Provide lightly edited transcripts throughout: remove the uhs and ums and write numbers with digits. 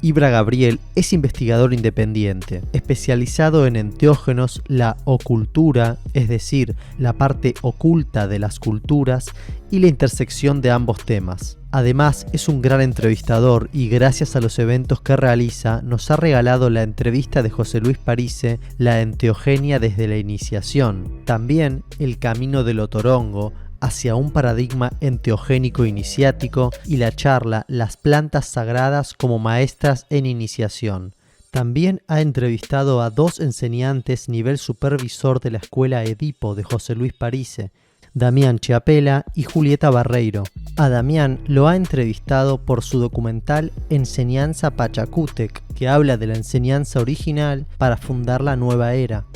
Ibra Gabriel es investigador independiente, especializado en enteógenos, la ocultura, es decir, la parte oculta de las culturas, y la intersección de ambos temas. Además, es un gran entrevistador y gracias a los eventos que realiza, nos ha regalado la entrevista de José Luis Parise, La enteogenia desde la iniciación, también El camino del otorongo, hacia un paradigma enteogénico iniciático, y la charla Las plantas sagradas como maestras en iniciación. También ha entrevistado a 2 enseñantes nivel supervisor de la Escuela Edipo de José Luis Parise, Damián Chiapela y Julieta Barreiro. A Damián lo ha entrevistado por su documental Enseñanza Pachacútec, que habla de la enseñanza original para fundar la nueva era.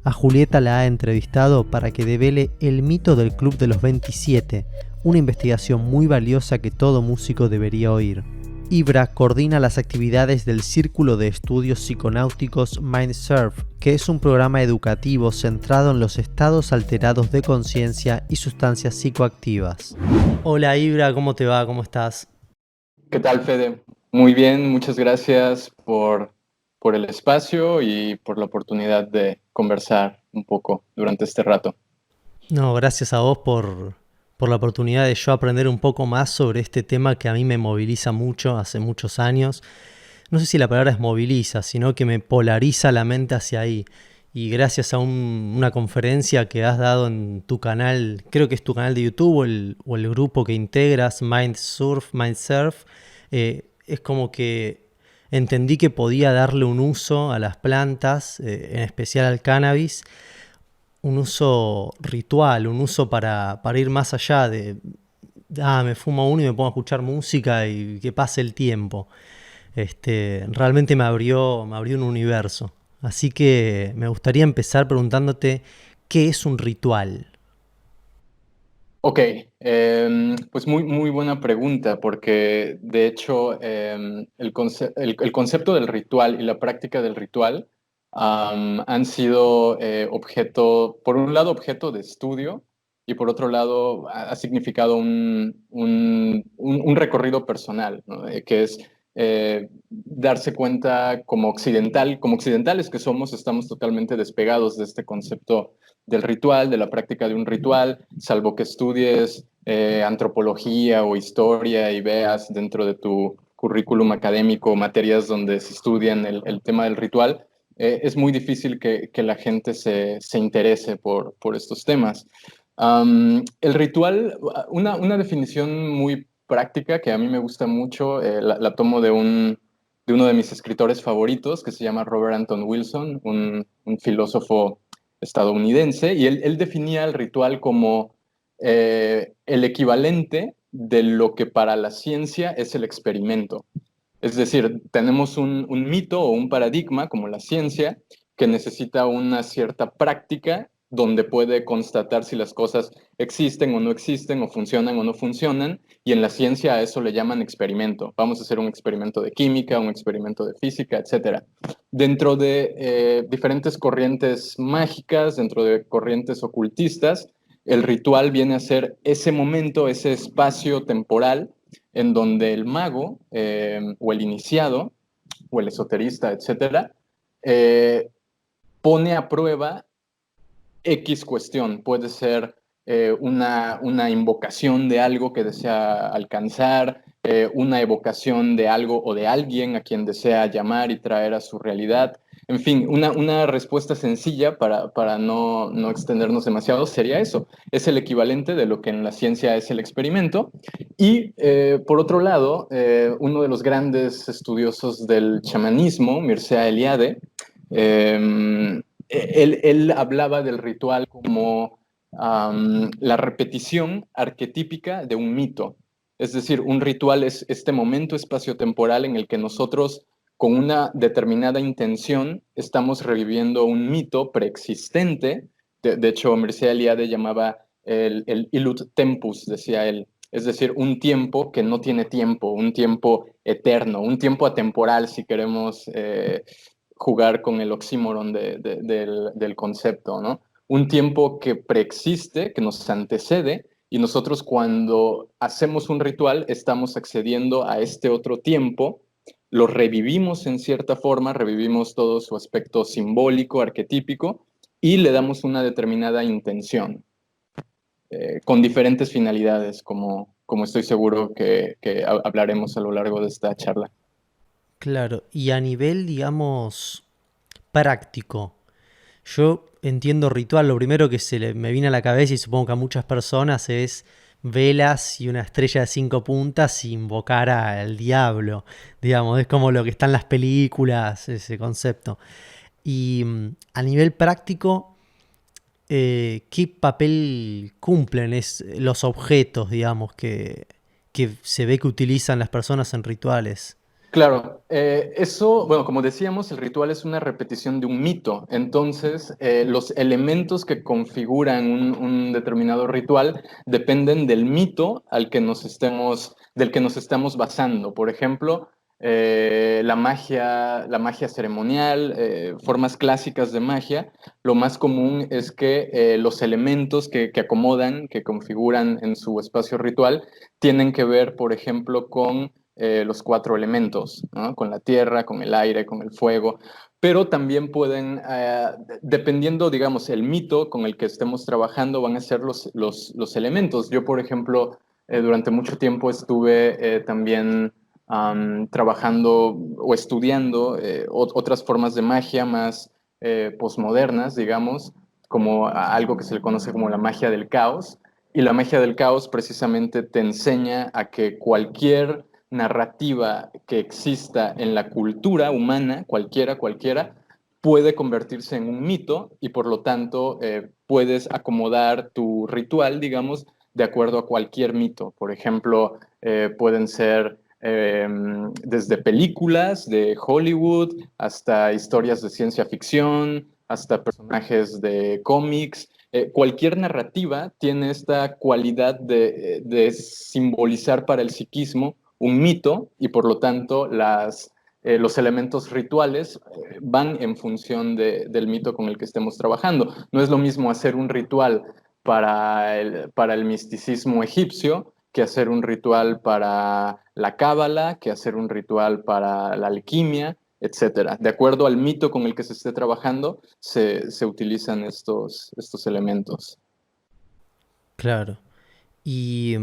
A Julieta la ha entrevistado para que devele el mito del Club de los 27, una investigación muy valiosa que todo músico debería oír. Ibra coordina las actividades del Círculo de Estudios Psiconáuticos MindSurf, que es un programa educativo centrado en los estados alterados de conciencia y sustancias psicoactivas. Hola Ibra, ¿cómo te va? ¿Cómo estás? ¿Qué tal, Fede? Muy bien, muchas gracias por el espacio y por la oportunidad de conversar un poco durante este rato. No, gracias a vos por la oportunidad de yo aprender un poco más sobre este tema que a mí me moviliza mucho hace muchos años. No sé si la palabra es moviliza, sino que me polariza la mente hacia ahí. Y gracias a una conferencia que has dado en tu canal, creo que es tu canal de YouTube o el grupo que integras, MindSurf, es como que entendí que podía darle un uso a las plantas, en especial al cannabis, un uso ritual, un uso para ir más allá de, me fumo uno y me pongo a escuchar música y que pase el tiempo. Realmente me abrió un universo. Así que me gustaría empezar preguntándote, ¿qué es un ritual? Ok, pues muy buena pregunta, porque de hecho el concepto del ritual y la práctica del ritual han sido objeto, por un lado, objeto de estudio y por otro lado ha significado un recorrido personal, ¿no? Que es darse cuenta como occidentales que somos, estamos totalmente despegados de este concepto del ritual, de la práctica de un ritual, salvo que estudies antropología o historia y veas dentro de tu currículum académico materias donde se estudian el tema del ritual, es muy difícil que la gente se interese por estos temas. El ritual, una definición muy práctica que a mí me gusta mucho, la tomo de uno de mis escritores favoritos, que se llama Robert Anton Wilson, un filósofo estadounidense, y él definía el ritual como el equivalente de lo que para la ciencia es el experimento. Es decir, tenemos un mito o un paradigma como la ciencia que necesita una cierta práctica donde puede constatar si las cosas existen o no existen, o funcionan o no funcionan, y en la ciencia a eso le llaman experimento. Vamos a hacer un experimento de química, un experimento de física, etcétera. Dentro de diferentes corrientes mágicas, dentro de corrientes ocultistas, el ritual viene a ser ese momento, ese espacio temporal en donde el mago o el iniciado o el esoterista, etcétera, eh, pone a prueba X cuestión. Puede ser una invocación de algo que desea alcanzar, una evocación de algo o de alguien a quien desea llamar y traer a su realidad. En fin, una respuesta sencilla para no extendernos demasiado sería eso. Es el equivalente de lo que en la ciencia es el experimento. Y por otro lado, uno de los grandes estudiosos del chamanismo, Mircea Eliade, él hablaba del ritual como la repetición arquetípica de un mito. Es decir, un ritual es este momento espacio-temporal en el que nosotros, con una determinada intención, estamos reviviendo un mito preexistente. De hecho, Mircea Eliade llamaba el ilut tempus, decía él. Es decir, un tiempo que no tiene tiempo, un tiempo eterno, un tiempo atemporal, si queremos jugar con el oxímoron del concepto, ¿no? Un tiempo que preexiste, que nos antecede, y nosotros cuando hacemos un ritual estamos accediendo a este otro tiempo lo revivimos en cierta forma, revivimos todo su aspecto simbólico, arquetípico, y le damos una determinada intención, con diferentes finalidades, como estoy seguro que hablaremos a lo largo de esta charla. Claro, y a nivel, digamos, práctico, yo entiendo ritual, lo primero que me viene a la cabeza y supongo que a muchas personas es velas y una estrella de 5 puntas y invocar al diablo, digamos, es como lo que está en las películas, ese concepto. Y a nivel práctico, ¿qué papel cumplen los objetos, digamos, que se ve que utilizan las personas en rituales? Claro, eso, bueno, como decíamos, el ritual es una repetición de un mito. Entonces, los elementos que configuran un determinado ritual dependen del mito del que nos estamos basando. Por ejemplo, la magia ceremonial, formas clásicas de magia, lo más común es que los elementos que acomodan, que configuran en su espacio ritual, tienen que ver, por ejemplo, con los 4 elementos, ¿no? Con la tierra, con el aire, con el fuego, pero también pueden, dependiendo, digamos, el mito con el que estemos trabajando, van a ser los elementos. Yo, por ejemplo, durante mucho tiempo estuve también trabajando o estudiando otras formas de magia más posmodernas, digamos, como algo que se le conoce como la magia del caos. Y la magia del caos precisamente te enseña a que cualquier narrativa que exista en la cultura humana, cualquiera, puede convertirse en un mito y por lo tanto puedes acomodar tu ritual, digamos, de acuerdo a cualquier mito. Por ejemplo, pueden ser desde películas de Hollywood hasta historias de ciencia ficción, hasta personajes de cómics. Cualquier narrativa tiene esta cualidad de simbolizar para el psiquismo un mito y por lo tanto los elementos rituales van en función del mito con el que estemos trabajando. No es lo mismo hacer un ritual para el misticismo egipcio que hacer un ritual para la cábala, que hacer un ritual para la alquimia, etcétera. De acuerdo al mito con el que se esté trabajando, se utilizan estos elementos. Claro. Y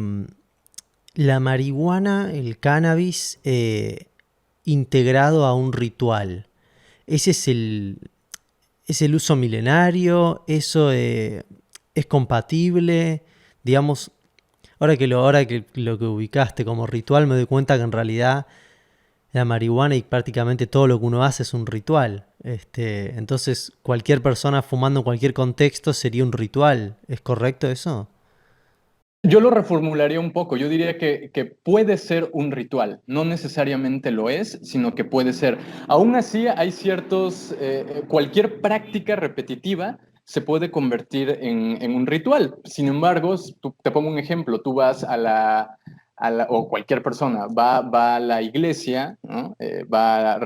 la marihuana, el cannabis, integrado a un ritual. Ese es el uso milenario, eso es compatible, digamos, ahora que lo que ubicaste como ritual me doy cuenta que en realidad la marihuana y prácticamente todo lo que uno hace es un ritual. Entonces cualquier persona fumando en cualquier contexto sería un ritual, ¿es correcto eso? Yo lo reformularía un poco. Yo diría que puede ser un ritual. No necesariamente lo es, sino que puede ser. Aún así, hay cualquier práctica repetitiva se puede convertir en un ritual. Sin embargo, te pongo un ejemplo. Tú vas o cualquier persona va a la iglesia, ¿no?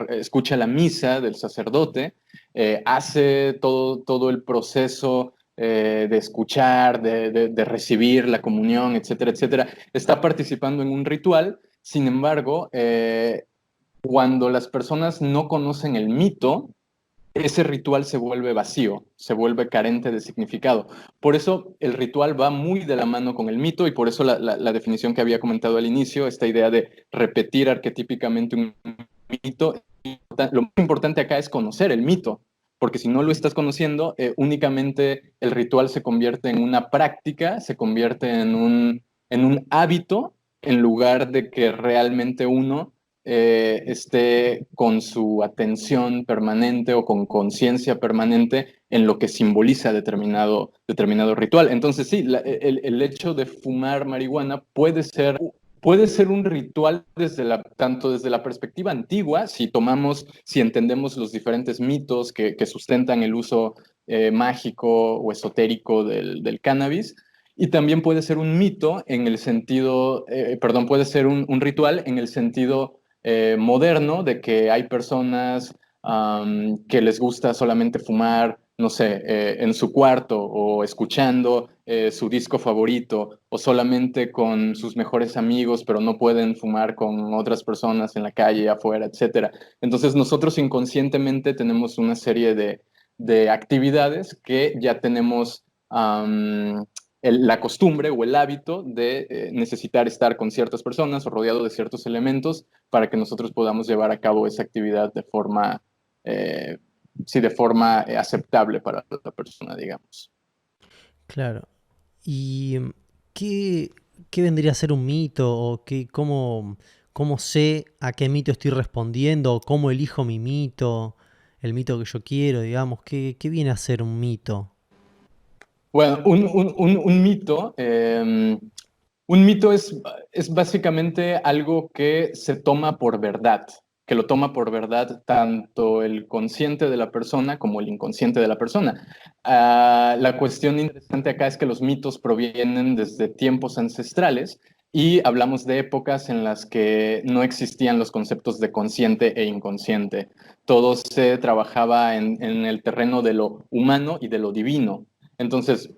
Escucha la misa del sacerdote, hace todo el proceso de escuchar, de recibir la comunión, etcétera, etcétera, está participando en un ritual. Sin embargo, cuando las personas no conocen el mito, ese ritual se vuelve vacío, se vuelve carente de significado. Por eso el ritual va muy de la mano con el mito y por eso la definición que había comentado al inicio, esta idea de repetir arquetípicamente un mito, lo más importante acá es conocer el mito, porque si no lo estás conociendo, únicamente el ritual se convierte en una práctica, se convierte en un hábito, en lugar de que realmente uno esté con su atención permanente o con conciencia permanente en lo que simboliza determinado ritual. Entonces, sí, el hecho de fumar marihuana puede ser un ritual tanto desde la perspectiva antigua, si entendemos los diferentes mitos que sustentan el uso mágico o esotérico del cannabis, y también puede ser un mito en el sentido, perdón, puede ser un ritual en el sentido moderno de que hay personas que les gusta solamente fumar no sé, en su cuarto o escuchando su disco favorito o solamente con sus mejores amigos, pero no pueden fumar con otras personas en la calle, afuera, etcétera. Entonces nosotros inconscientemente tenemos una serie de actividades que ya tenemos la costumbre o el hábito de necesitar estar con ciertas personas o rodeado de ciertos elementos para que nosotros podamos llevar a cabo esa actividad de forma, eh, sí, de forma aceptable para la persona, digamos. Claro. ¿Y qué, qué vendría a ser un mito? ¿O cómo sé a qué mito estoy respondiendo? ¿O cómo elijo mi mito? El mito que yo quiero, digamos. ¿Qué viene a ser un mito? Bueno, un mito es básicamente algo que se toma por verdad, que lo toma por verdad tanto el consciente de la persona como el inconsciente de la persona. La cuestión interesante acá es que los mitos provienen desde tiempos ancestrales y hablamos de épocas en las que no existían los conceptos de consciente e inconsciente. Todo se trabajaba en el terreno de lo humano y de lo divino. Entonces,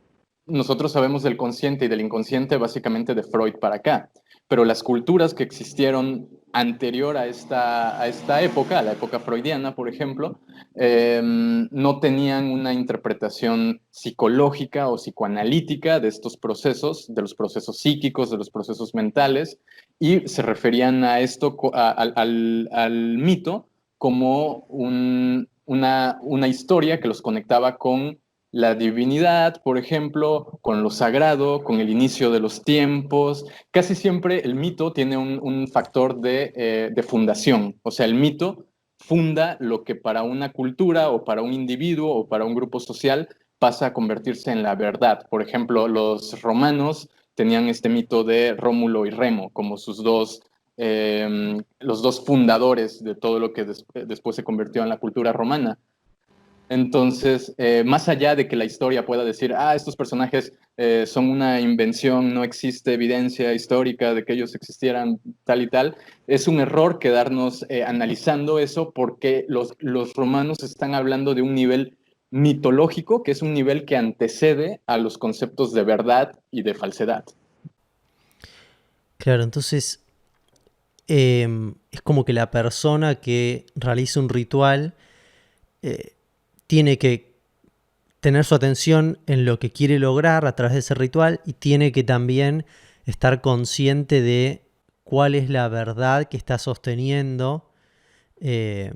nosotros sabemos del consciente y del inconsciente básicamente de Freud para acá, pero las culturas que existieron anterior a esta época, a la época freudiana, por ejemplo, no tenían una interpretación psicológica o psicoanalítica de estos procesos, de los procesos psíquicos, de los procesos mentales, y se referían a esto, al mito, como una historia que los conectaba con la divinidad, por ejemplo, con lo sagrado, con el inicio de los tiempos. Casi siempre el mito tiene un factor de fundación, o sea, el mito funda lo que para una cultura o para un individuo o para un grupo social pasa a convertirse en la verdad. Por ejemplo, los romanos tenían este mito de Rómulo y Remo como los dos fundadores de todo lo que después se convirtió en la cultura romana. Entonces, más allá de que la historia pueda decir, estos personajes son una invención, no existe evidencia histórica de que ellos existieran tal y tal, es un error quedarnos analizando eso porque los romanos están hablando de un nivel mitológico, que es un nivel que antecede a los conceptos de verdad y de falsedad. Claro, entonces es como que la persona que realiza un ritual eh, tiene que tener su atención en lo que quiere lograr a través de ese ritual y tiene que también estar consciente de cuál es la verdad que está sosteniendo eh,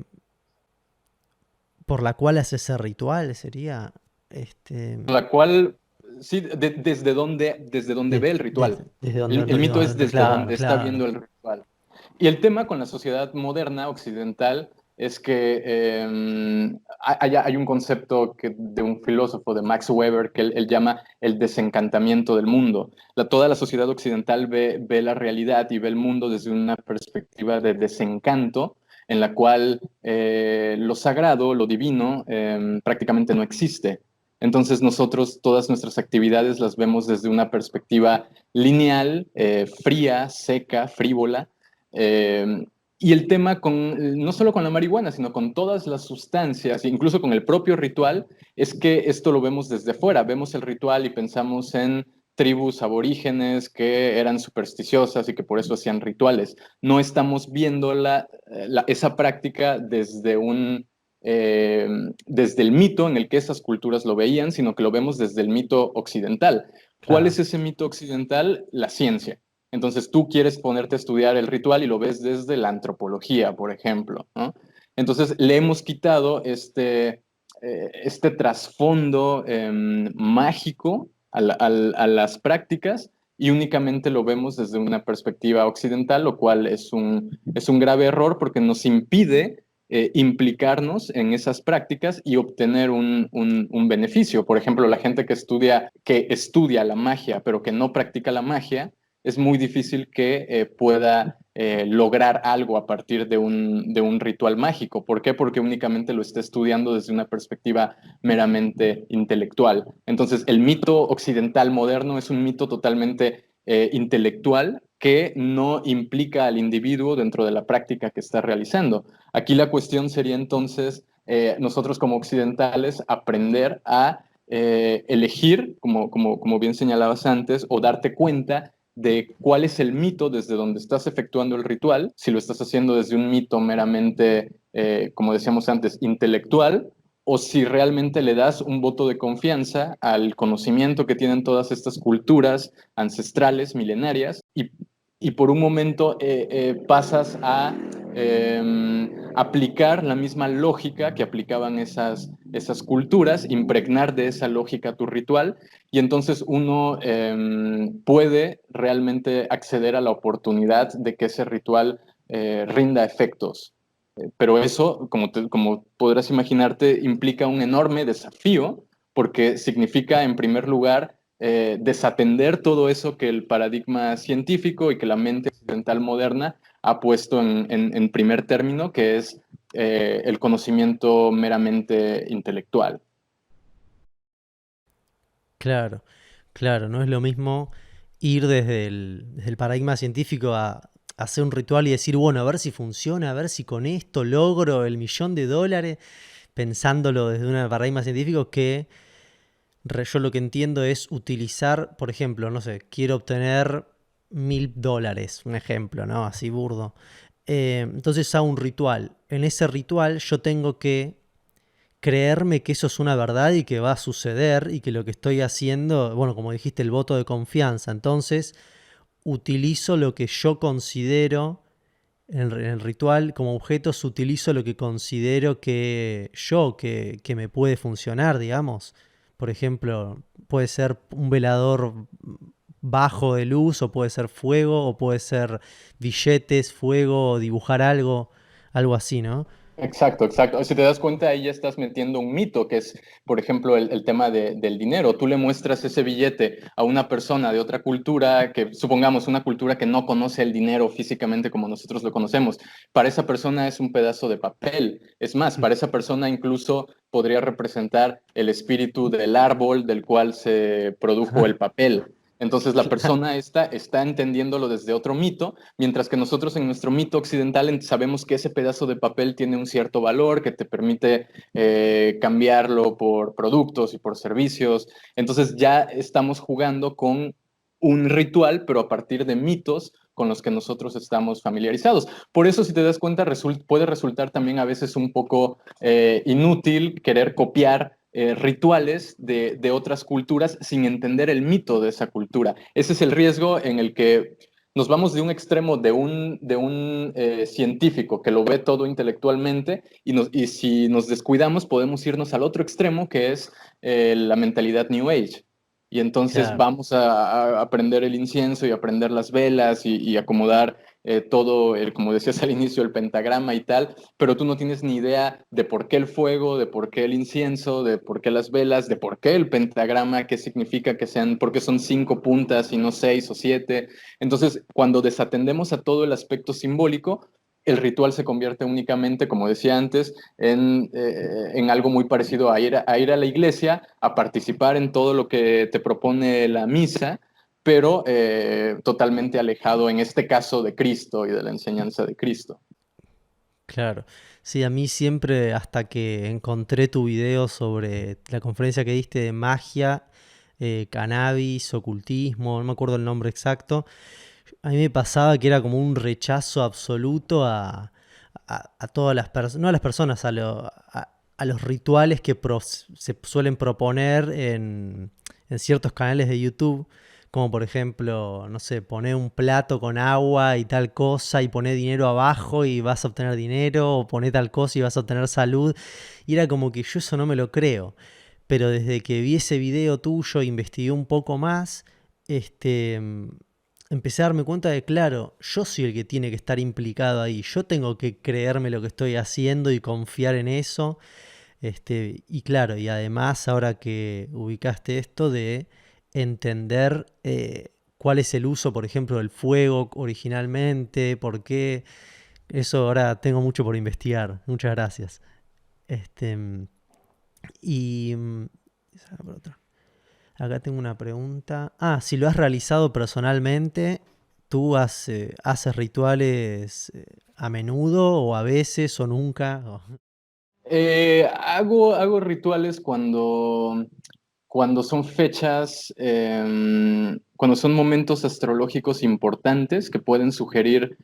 por la cual hace ese ritual. Sería este, La cual, sí, desde donde ve el ritual. desde donde el El mito es ritual. desde Claro, donde está claro. viendo el ritual. Y el tema con la sociedad moderna, occidental, es que hay un concepto de un filósofo, de Max Weber, que él llama el desencantamiento del mundo. Toda la sociedad occidental ve la realidad y ve el mundo desde una perspectiva de desencanto, en la cual lo sagrado, lo divino, prácticamente no existe. Entonces nosotros todas nuestras actividades las vemos desde una perspectiva lineal, fría, seca, frívola. eh, y el tema no solo con la marihuana, sino con todas las sustancias, incluso con el propio ritual, es que esto lo vemos desde fuera. Vemos el ritual y pensamos en tribus aborígenes que eran supersticiosas y que por eso hacían rituales. No estamos viendo esa práctica eh, desde el mito en el que esas culturas lo veían, sino que lo vemos desde el mito occidental. ¿Cuál Claro. es ese mito occidental? La ciencia. Entonces tú quieres ponerte a estudiar el ritual y lo ves desde la antropología, por ejemplo, ¿no? Entonces le hemos quitado este trasfondo mágico a las prácticas y únicamente lo vemos desde una perspectiva occidental, lo cual es un grave error porque nos impide implicarnos en esas prácticas y obtener un beneficio. Por ejemplo, la gente que estudia la magia, pero que no practica la magia, es muy difícil que pueda lograr algo a partir de un ritual mágico. ¿Por qué? Porque únicamente lo está estudiando desde una perspectiva meramente intelectual. Entonces, el mito occidental moderno es un mito totalmente intelectual que no implica al individuo dentro de la práctica que está realizando. Aquí la cuestión sería entonces nosotros como occidentales aprender a elegir, como bien señalabas antes, o darte cuenta de cuál es el mito desde donde estás efectuando el ritual, si lo estás haciendo desde un mito meramente, como decíamos antes, intelectual, o si realmente le das un voto de confianza al conocimiento que tienen todas estas culturas ancestrales, milenarias, y por un momento pasas a aplicar la misma lógica que aplicaban esas culturas, impregnar de esa lógica tu ritual, y entonces uno puede realmente acceder a la oportunidad de que ese ritual rinda efectos. Pero eso, como podrás imaginarte, implica un enorme desafío porque significa, en primer lugar, desatender todo eso que el paradigma científico y que la mente occidental moderna ha puesto en primer término, que es el conocimiento meramente intelectual. Claro, claro, no es lo mismo ir desde el paradigma científico a hacer un ritual y decir, bueno, a ver si funciona, a ver si con esto logro el $1.000.000, pensándolo desde un paradigma científico que yo lo que entiendo es utilizar, por ejemplo, no sé, quiero obtener $1.000, un ejemplo, ¿no? Así burdo. Entonces hago un ritual. En ese ritual yo tengo que creerme que eso es una verdad y que va a suceder y que lo que estoy haciendo, bueno, como dijiste, el voto de confianza. Entonces utilizo lo que yo considero en el ritual como objetos, utilizo lo que considero que me puede funcionar, digamos. Por ejemplo, puede ser un velador bajo de luz, o puede ser fuego, o puede ser billetes, fuego, o dibujar algo, algo así, ¿no? Exacto, exacto. Si te das cuenta, ahí ya estás metiendo un mito, que es, por ejemplo, el tema del dinero. Tú le muestras ese billete a una persona de otra cultura, que supongamos una cultura que no conoce el dinero físicamente como nosotros lo conocemos. Para esa persona es un pedazo de papel. Es más, para esa persona incluso podría representar el espíritu del árbol del cual se produjo el papel. Entonces la persona esta está entendiéndolo desde otro mito, mientras que nosotros en nuestro mito occidental sabemos que ese pedazo de papel tiene un cierto valor que te permite cambiarlo por productos y por servicios. Entonces ya estamos jugando con un ritual, pero a partir de mitos con los que nosotros estamos familiarizados. Por eso, si te das cuenta, puede resultar también a veces un poco inútil querer copiar rituales de otras culturas sin entender el mito de esa cultura. Ese es el riesgo en el que nos vamos de un extremo de un científico que lo ve todo intelectualmente y si nos descuidamos podemos irnos al otro extremo que es la mentalidad New Age. Y entonces Claro. vamos a prender el incienso y a prender las velas y acomodar todo, como decías al inicio, el pentagrama y tal, pero tú no tienes ni idea de por qué el fuego, de por qué el incienso, de por qué las velas, de por qué el pentagrama, qué significa que sean, por qué son 5 puntas y no 6 o 7. Entonces, cuando desatendemos a todo el aspecto simbólico, el ritual se convierte únicamente, como decía antes, en algo muy parecido a ir a la iglesia, a participar en todo lo que te propone la misa, pero totalmente alejado, en este caso, de Cristo y de la enseñanza de Cristo. Claro. Sí, a mí siempre, hasta que encontré tu video sobre la conferencia que diste de magia, cannabis, ocultismo, no me acuerdo el nombre exacto, a mí me pasaba que era como un rechazo absoluto a todas las personas, no a las personas, a los rituales que se suelen proponer en ciertos canales de YouTube, como por ejemplo, no sé, poner un plato con agua y tal cosa y poner dinero abajo y vas a obtener dinero, o poner tal cosa y vas a obtener salud. Y era como que yo eso no me lo creo. Pero desde que vi ese video tuyo, investigué un poco más, este, empecé a darme cuenta de, claro, yo soy el que tiene que estar implicado ahí. Yo tengo que creerme lo que estoy haciendo y confiar en eso. Y claro, y además ahora que ubicaste esto de entender cuál es el uso, por ejemplo, del fuego originalmente, por qué, eso ahora tengo mucho por investigar. Muchas gracias. Este, y esa era por otra. Acá tengo una pregunta. Ah, si lo has realizado personalmente, ¿tú haces rituales a menudo o a veces o nunca? Hago rituales cuando son fechas, cuando son momentos astrológicos importantes que pueden sugerir,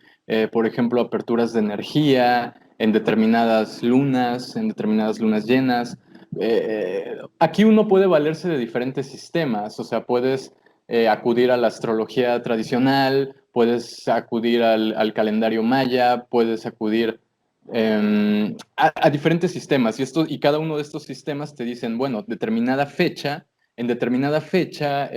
por ejemplo, aperturas de energía en determinadas lunas llenas. Aquí uno puede valerse de diferentes sistemas, o sea, puedes acudir a la astrología tradicional, puedes acudir al calendario maya, puedes acudir a diferentes sistemas y cada uno de estos sistemas te dicen, bueno, en determinada fecha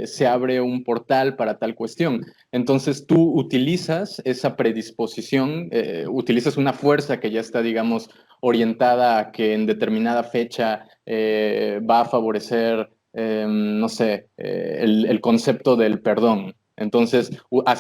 se abre un portal para tal cuestión. Entonces tú utilizas esa predisposición, utilizas una fuerza que ya está, digamos, orientada a que en determinada fecha va a favorecer, no sé, el concepto del perdón. Entonces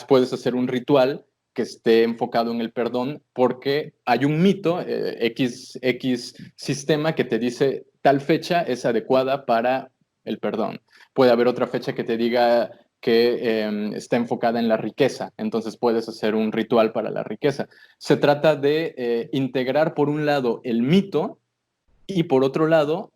puedes hacer un ritual que esté enfocado en el perdón, porque hay un mito, X sistema que te dice tal fecha es adecuada para el perdón. Puede haber otra fecha que te diga que está enfocada en la riqueza, entonces puedes hacer un ritual para la riqueza. Se trata de integrar por un lado el mito y por otro lado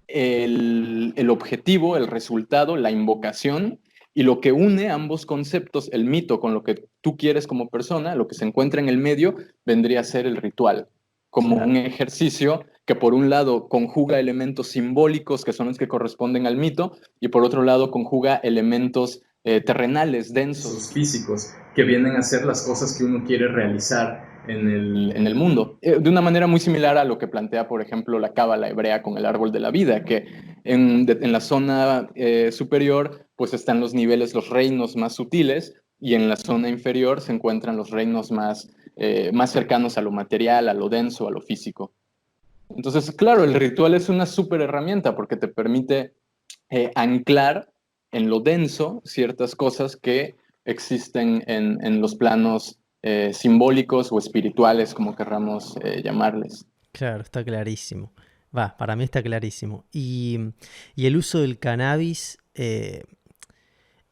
el objetivo, el resultado, la invocación y lo que une ambos conceptos, el mito con lo que tú quieres como persona, lo que se encuentra en el medio, vendría a ser el ritual, como un Claro. ejercicio que por un lado conjuga elementos simbólicos que son los que corresponden al mito y por otro lado conjuga elementos terrenales, densos, físicos, que vienen a ser las cosas que uno quiere realizar en el mundo. De una manera muy similar a lo que plantea, por ejemplo, la cábala hebrea con el árbol de la vida, que en la zona superior pues están los niveles, los reinos más sutiles, y en la zona inferior se encuentran los reinos más cercanos a lo material, a lo denso, a lo físico. Entonces, claro, el Sí. ritual es una súper herramienta porque te permite anclar en lo denso ciertas cosas que existen en los planos simbólicos o espirituales, como querramos llamarles. Claro, está clarísimo. Va, para mí está clarísimo. Y el uso del cannabis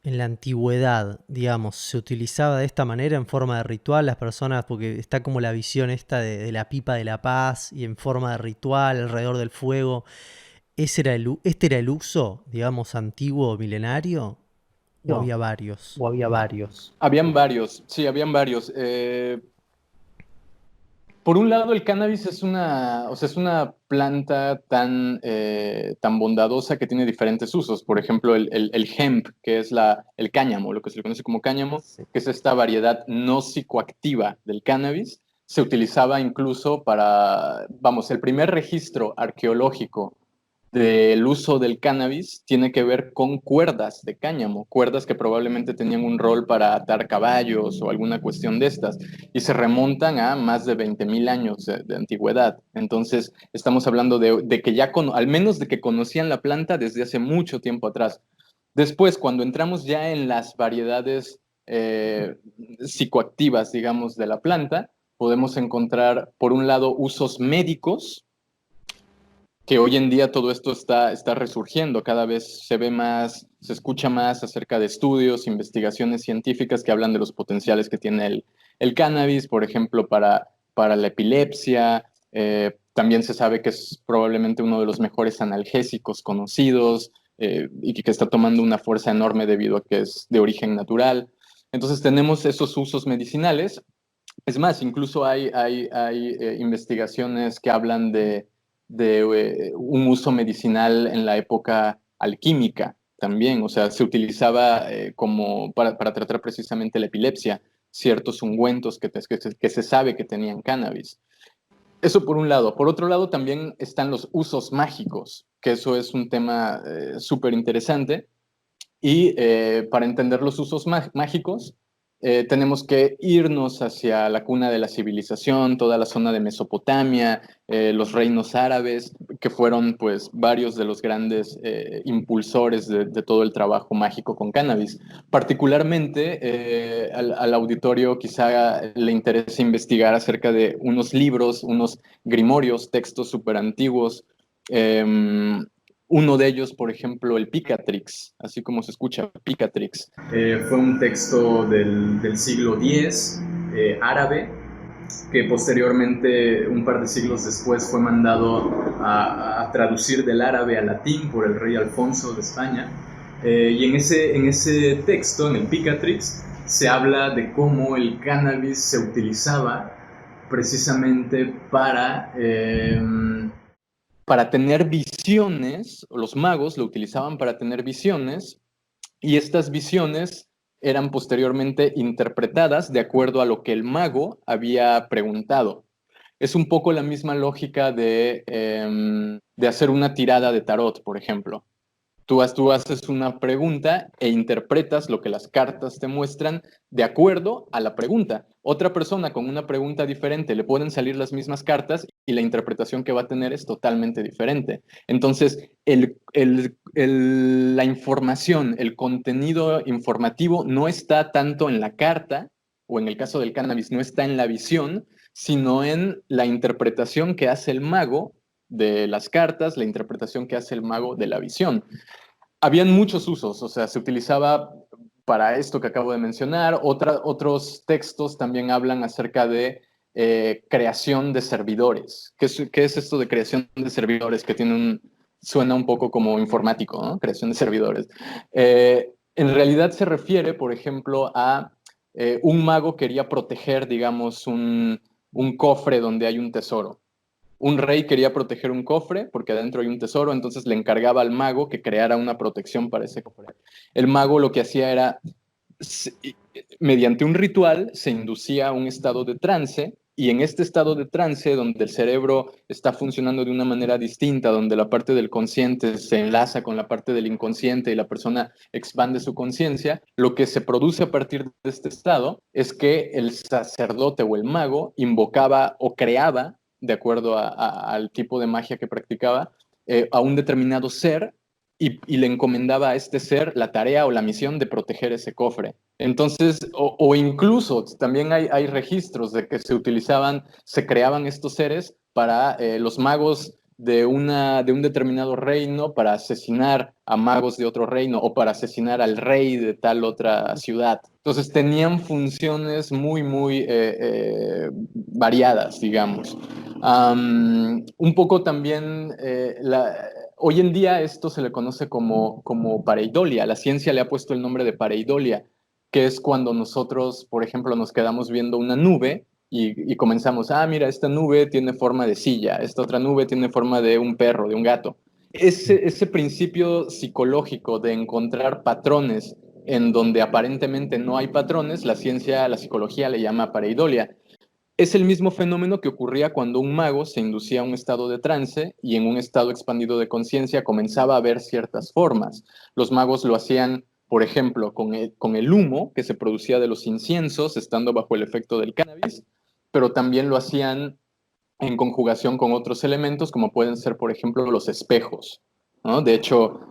en la antigüedad, digamos, se utilizaba de esta manera en forma de ritual, las personas, porque está como la visión esta de la pipa de la paz y en forma de ritual alrededor del fuego. ¿Este era el uso, digamos, antiguo, milenario? ¿O No. había varios? ¿O había varios? Habían varios, sí, habían varios. Por un lado, el cannabis o sea, es una planta tan bondadosa que tiene diferentes usos. Por ejemplo, el hemp, que es el cáñamo, lo que se le conoce como cáñamo, Sí. que es esta variedad no psicoactiva del cannabis, se utilizaba incluso vamos, el primer registro arqueológico del uso del cannabis tiene que ver con cuerdas de cáñamo, cuerdas que probablemente tenían un rol para atar caballos o alguna cuestión de estas, y se remontan a más de 20.000 años de antigüedad. Entonces, estamos hablando de que al menos de que conocían la planta desde hace mucho tiempo atrás. Después, cuando entramos ya en las variedades psicoactivas, digamos, de la planta, podemos encontrar, por un lado, usos médicos, que hoy en día todo esto está resurgiendo, cada vez se ve más, se escucha más acerca de estudios, investigaciones científicas que hablan de los potenciales que tiene el cannabis, por ejemplo, para la epilepsia. También se sabe que es probablemente uno de los mejores analgésicos conocidos y que está tomando una fuerza enorme debido a que es de origen natural. Entonces tenemos esos usos medicinales. Es más, incluso hay investigaciones que hablan de un uso medicinal en la época alquímica también. O sea, se utilizaba como para tratar precisamente la epilepsia, ciertos ungüentos que se sabe que tenían cannabis. Eso por un lado. Por otro lado, también están los usos mágicos, que eso es un tema súper interesante. Y para entender los usos mágicos, tenemos que irnos hacia la cuna de la civilización, toda la zona de Mesopotamia, los reinos árabes, que fueron pues varios de los grandes impulsores de todo el trabajo mágico con cannabis. Particularmente al auditorio quizá le interese investigar acerca de unos libros, unos grimorios, textos súper antiguos, uno de ellos, por ejemplo, el Picatrix, así como se escucha, Picatrix. Fue un texto del siglo X, árabe, que posteriormente, un par de siglos después, fue mandado a traducir del árabe al latín por el rey Alfonso de España. Y en ese texto, en el Picatrix, se habla de cómo el cannabis se utilizaba precisamente para tener visiones. Los magos lo utilizaban para tener visiones, y estas visiones eran posteriormente interpretadas de acuerdo a lo que el mago había preguntado. Es un poco la misma lógica de hacer una tirada de tarot, por ejemplo. Tú haces una pregunta e interpretas lo que las cartas te muestran de acuerdo a la pregunta. Otra persona con una pregunta diferente le pueden salir las mismas cartas y la interpretación que va a tener es totalmente diferente. Entonces, la información, el contenido informativo no está tanto en la carta, o en el caso del cannabis, no está en la visión, sino en la interpretación que hace el mago de las cartas, la interpretación que hace el mago de la visión. Habían muchos usos, o sea, se utilizaba para esto que acabo de mencionar. Otros textos también hablan acerca de creación de servidores. ¿Qué es esto de creación de servidores? Que suena un poco como informático, ¿no? Creación de servidores. En realidad se refiere, por ejemplo, a un mago quería proteger, digamos, un cofre donde hay un tesoro. Un rey quería proteger un cofre porque adentro hay un tesoro, entonces le encargaba al mago que creara una protección para ese cofre. El mago lo que hacía era, mediante un ritual, se inducía a un estado de trance, y en este estado de trance, donde el cerebro está funcionando de una manera distinta, donde la parte del consciente se enlaza con la parte del inconsciente y la persona expande su conciencia, lo que se produce a partir de este estado es que el sacerdote o el mago invocaba o creaba, de acuerdo al tipo de magia que practicaba, a un determinado ser, y le encomendaba a este ser la tarea o la misión de proteger ese cofre. Entonces, o incluso también hay registros de que se creaban estos seres para los magos de un determinado reino, para asesinar a magos de otro reino o para asesinar al rey de tal otra ciudad. Entonces tenían funciones muy variadas, digamos. Un poco también, hoy en día esto se le conoce como pareidolia. La ciencia le ha puesto el nombre de pareidolia, que es cuando nosotros, por ejemplo, nos quedamos viendo una nube y comenzamos, mira, esta nube tiene forma de silla, esta otra nube tiene forma de un perro, de un gato. Ese principio psicológico de encontrar patrones en donde aparentemente no hay patrones, la ciencia, la psicología le llama pareidolia. Es el mismo fenómeno que ocurría cuando un mago se inducía a un estado de trance y en un estado expandido de conciencia comenzaba a ver ciertas formas. Los magos lo hacían, por ejemplo, con el humo que se producía de los inciensos, estando bajo el efecto del cannabis, pero también lo hacían en conjugación con otros elementos, como pueden ser, por ejemplo, los espejos, ¿no? De hecho,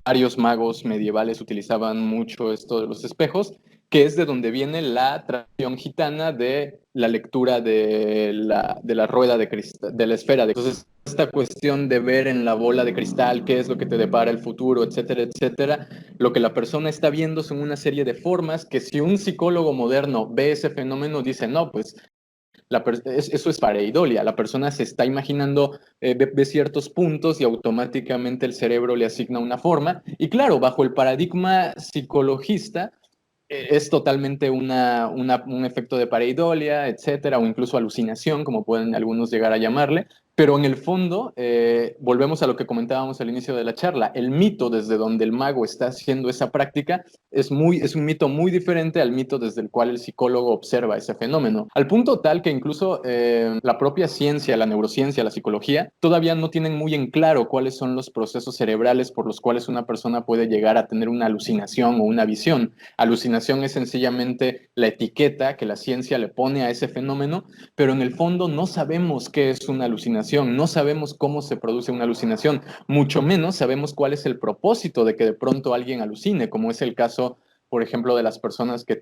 varios magos medievales utilizaban mucho esto de los espejos, que es de donde viene la tradición gitana de la lectura de la rueda de cristal, de la esfera. Entonces, esta cuestión de ver en la bola de cristal qué es lo que te depara el futuro, etcétera, etcétera, lo que la persona está viendo son una serie de formas que, si un psicólogo moderno ve ese fenómeno, dice, no, pues eso es pareidolia. La persona se está imaginando, ve ciertos puntos y automáticamente el cerebro le asigna una forma. Y claro, bajo el paradigma psicologista, es totalmente un efecto de pareidolia, etcétera, o incluso alucinación, como pueden algunos llegar a llamarle. Pero en el fondo, volvemos a lo que comentábamos al inicio de la charla. El mito desde donde el mago está haciendo esa práctica es un mito muy diferente al mito desde el cual el psicólogo observa ese fenómeno. Al punto tal que incluso la propia ciencia, la neurociencia, la psicología, todavía no tienen muy en claro cuáles son los procesos cerebrales por los cuales una persona puede llegar a tener una alucinación o una visión. Alucinación es sencillamente la etiqueta que la ciencia le pone a ese fenómeno, pero en el fondo no sabemos qué es una alucinación, no sabemos cómo se produce una alucinación, mucho menos sabemos cuál es el propósito de que de pronto alguien alucine, como es el caso, por ejemplo, de las personas que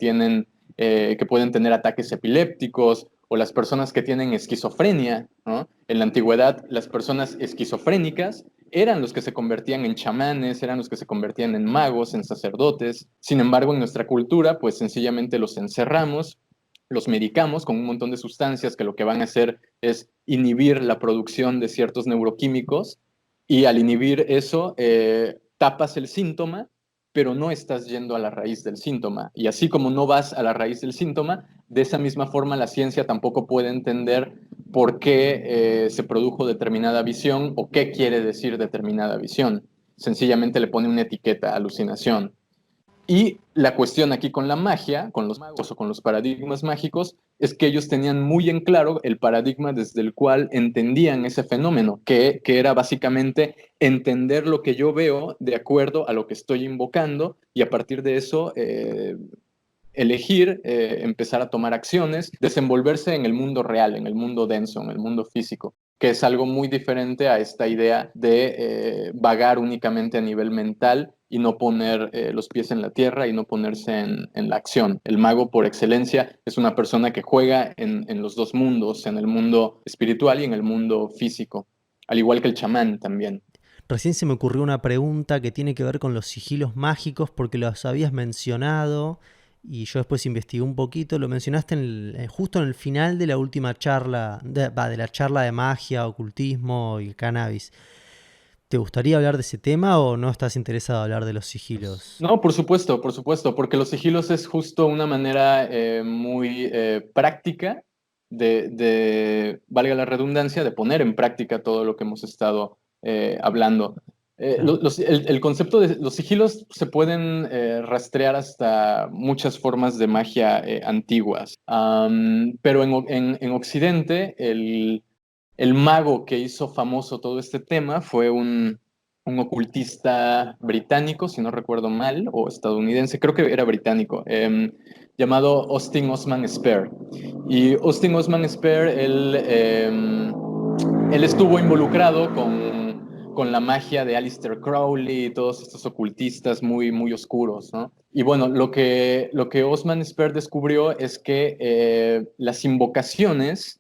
pueden tener ataques epilépticos, o las personas que tienen esquizofrenia, ¿no? En la antigüedad, las personas esquizofrénicas eran los que se convertían en chamanes, eran los que se convertían en magos, en sacerdotes. Sin embargo, en nuestra cultura, pues sencillamente los encerramos, los medicamos con un montón de sustancias que lo que van a hacer es inhibir la producción de ciertos neuroquímicos y al inhibir eso tapas el síntoma, pero no estás yendo a la raíz del síntoma. Y así como no vas a la raíz del síntoma, de esa misma forma la ciencia tampoco puede entender por qué se produjo determinada visión o qué quiere decir determinada visión. Sencillamente le pone una etiqueta, alucinación. Y la cuestión aquí con la magia, con los magos o con los paradigmas mágicos, es que ellos tenían muy en claro el paradigma desde el cual entendían ese fenómeno, que era básicamente entender lo que yo veo de acuerdo a lo que estoy invocando y a partir de eso elegir, empezar a tomar acciones, desenvolverse en el mundo real, en el mundo denso, en el mundo físico, que es algo muy diferente a esta idea de vagar únicamente a nivel mental y no poner los pies en la tierra y no ponerse en la acción. El mago por excelencia es una persona que juega en los dos mundos, en el mundo espiritual y en el mundo físico, al igual que el chamán también. Recién se me ocurrió una pregunta que tiene que ver con los sigilos mágicos porque los habías mencionado y yo después investigué un poquito. Lo mencionaste justo en el final de la última charla, de la charla de magia, ocultismo y cannabis. ¿Te gustaría hablar de ese tema o no estás interesado en hablar de los sigilos? No, por supuesto, porque los sigilos es justo una manera muy práctica valga la redundancia, de poner en práctica todo lo que hemos estado hablando. Claro. El concepto de los sigilos se pueden rastrear hasta muchas formas de magia antiguas. Pero en Occidente, el mago que hizo famoso todo este tema fue un ocultista británico, si no recuerdo mal, o estadounidense, creo que era británico, llamado Austin Osman Spare. Y Austin Osman Spare, él estuvo involucrado con la magia de Aleister Crowley y todos estos ocultistas muy, muy oscuros, ¿no? Y bueno, lo que Osman Spare descubrió es que las invocaciones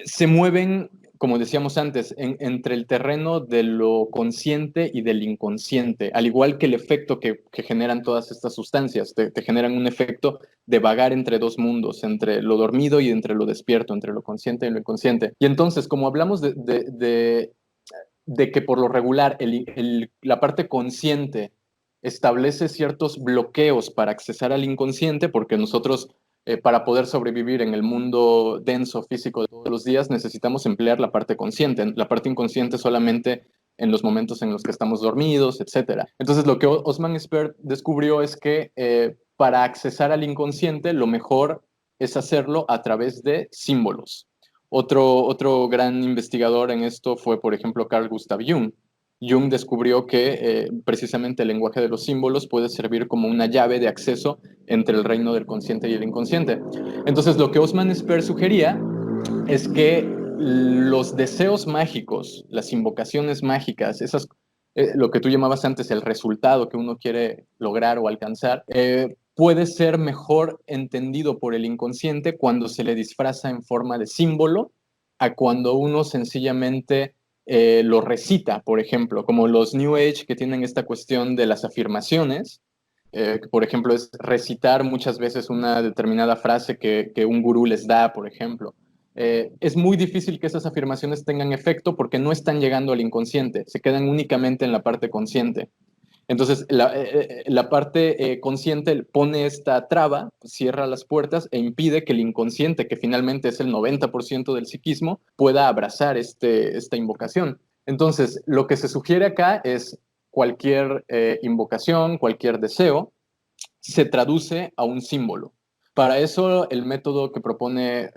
se mueven, como decíamos antes, entre el terreno de lo consciente y del inconsciente, al igual que el efecto que generan todas estas sustancias, te generan un efecto de vagar entre dos mundos, entre lo dormido y entre lo despierto, entre lo consciente y lo inconsciente. Y entonces, como hablamos de que por lo regular la parte consciente establece ciertos bloqueos para accesar al inconsciente, porque nosotros para poder sobrevivir en el mundo denso físico de todos los días necesitamos emplear la parte consciente, la parte inconsciente solamente en los momentos en los que estamos dormidos, etc. Entonces lo que Osman Spare descubrió es que para accesar al inconsciente lo mejor es hacerlo a través de símbolos. Otro gran investigador en esto fue, por ejemplo, Carl Gustav Jung. Jung descubrió que precisamente el lenguaje de los símbolos puede servir como una llave de acceso entre el reino del consciente y el inconsciente. Entonces, lo que Osman Spare sugería es que los deseos mágicos, las invocaciones mágicas, lo que tú llamabas antes el resultado que uno quiere lograr o alcanzar, puede ser mejor entendido por el inconsciente cuando se le disfraza en forma de símbolo a cuando uno sencillamente lo recita, por ejemplo, como los New Age que tienen esta cuestión de las afirmaciones, que por ejemplo es recitar muchas veces una determinada frase que un gurú les da, por ejemplo. Es muy difícil que esas afirmaciones tengan efecto porque no están llegando al inconsciente, se quedan únicamente en la parte consciente. Entonces, la parte consciente pone esta traba, cierra las puertas e impide que el inconsciente, que finalmente es el 90% del psiquismo, pueda abrazar esta invocación. Entonces, lo que se sugiere acá es cualquier invocación, cualquier deseo, se traduce a un símbolo. Para eso, el método que propone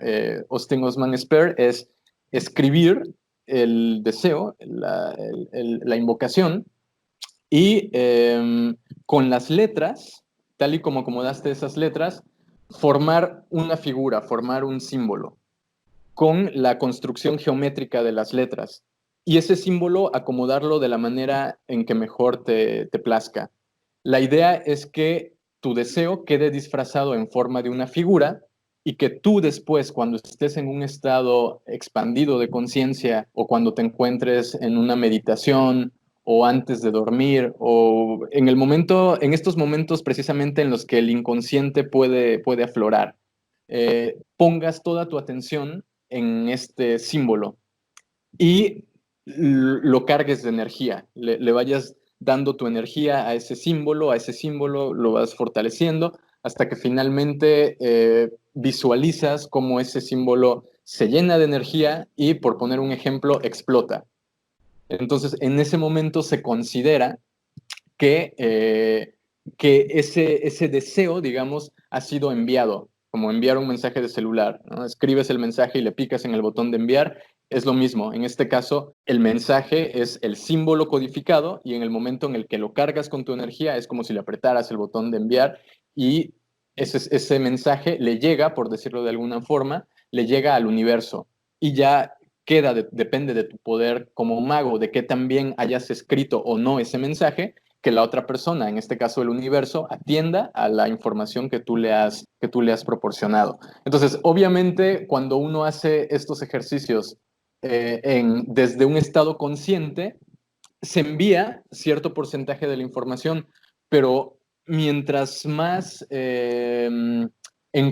Austin Osman Spare es escribir el deseo, la invocación, y con las letras, tal y como acomodaste esas letras, formar una figura, formar un símbolo con la construcción geométrica de las letras. Y ese símbolo acomodarlo de la manera en que mejor te plazca. La idea es que tu deseo quede disfrazado en forma de una figura y que tú después, cuando estés en un estado expandido de conciencia o cuando te encuentres en una meditación o antes de dormir o en estos momentos precisamente en los que el inconsciente puede aflorar, pongas toda tu atención en este símbolo y lo cargues de energía, le vayas dando tu energía a ese símbolo lo vas fortaleciendo hasta que finalmente visualizas cómo ese símbolo se llena de energía y, por poner un ejemplo, explota. Entonces, en ese momento se considera que ese deseo, digamos, ha sido enviado, como enviar un mensaje de celular, ¿no? Escribes el mensaje y le picas en el botón de enviar, es lo mismo. En este caso, el mensaje es el símbolo codificado y en el momento en el que lo cargas con tu energía es como si le apretaras el botón de enviar y ese mensaje le llega, por decirlo de alguna forma, le llega al universo y ya depende de tu poder como mago, de que también hayas escrito o no ese mensaje, que la otra persona, en este caso el universo, atienda a la información que tú le has proporcionado. Entonces, obviamente, cuando uno hace estos ejercicios desde un estado consciente, se envía cierto porcentaje de la información, pero mientras más en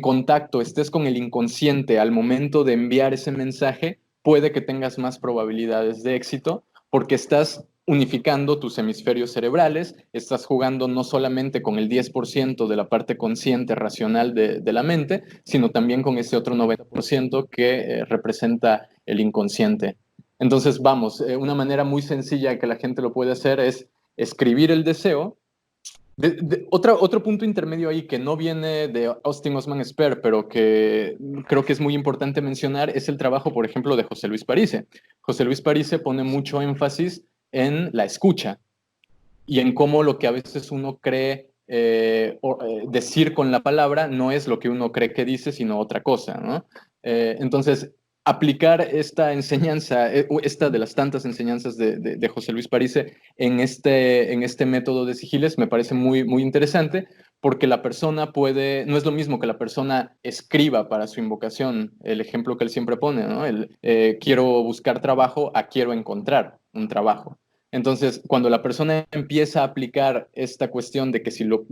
contacto estés con el inconsciente al momento de enviar ese mensaje, puede que tengas más probabilidades de éxito porque estás unificando tus hemisferios cerebrales, estás jugando no solamente con el 10% de la parte consciente, racional de la mente, sino también con ese otro 90% que representa el inconsciente. Entonces, vamos, una manera muy sencilla que la gente lo puede hacer es escribir el deseo. Otro punto intermedio ahí que no viene de Austin Osman Spare, pero que creo que es muy importante mencionar, es el trabajo, por ejemplo, de José Luis Parise. José Luis Parise pone mucho énfasis en la escucha y en cómo lo que a veces uno cree decir con la palabra no es lo que uno cree que dice, sino otra cosa, ¿no? Entonces, aplicar esta enseñanza, esta de las tantas enseñanzas de José Luis Parise en este método de sigiles me parece muy, muy interesante porque la persona puede, no es lo mismo que la persona escriba para su invocación, el ejemplo que él siempre pone, ¿no? El quiero buscar trabajo a quiero encontrar un trabajo. Entonces, cuando la persona empieza a aplicar esta cuestión de que si lo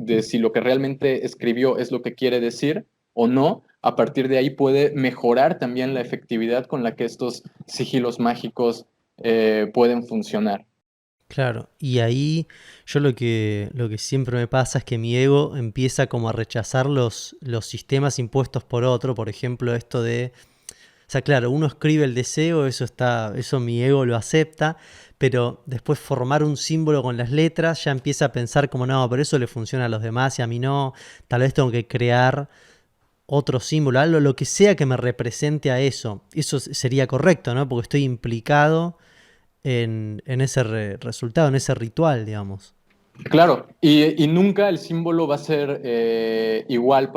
que realmente escribió es lo que quiere decir o no, a partir de ahí puede mejorar también la efectividad con la que estos sigilos mágicos pueden funcionar. Claro, y ahí yo lo que siempre me pasa es que mi ego empieza como a rechazar los sistemas impuestos por otro, por ejemplo, esto de, o sea, claro, uno escribe el deseo, eso mi ego lo acepta, pero después formar un símbolo con las letras ya empieza a pensar como no, pero eso le funciona a los demás y a mí no, tal vez tengo que crear otro símbolo, algo, lo que sea que me represente a eso. Eso sería correcto, ¿no? Porque estoy implicado en ese resultado, en ese ritual, digamos. Claro, y nunca el símbolo va a ser igual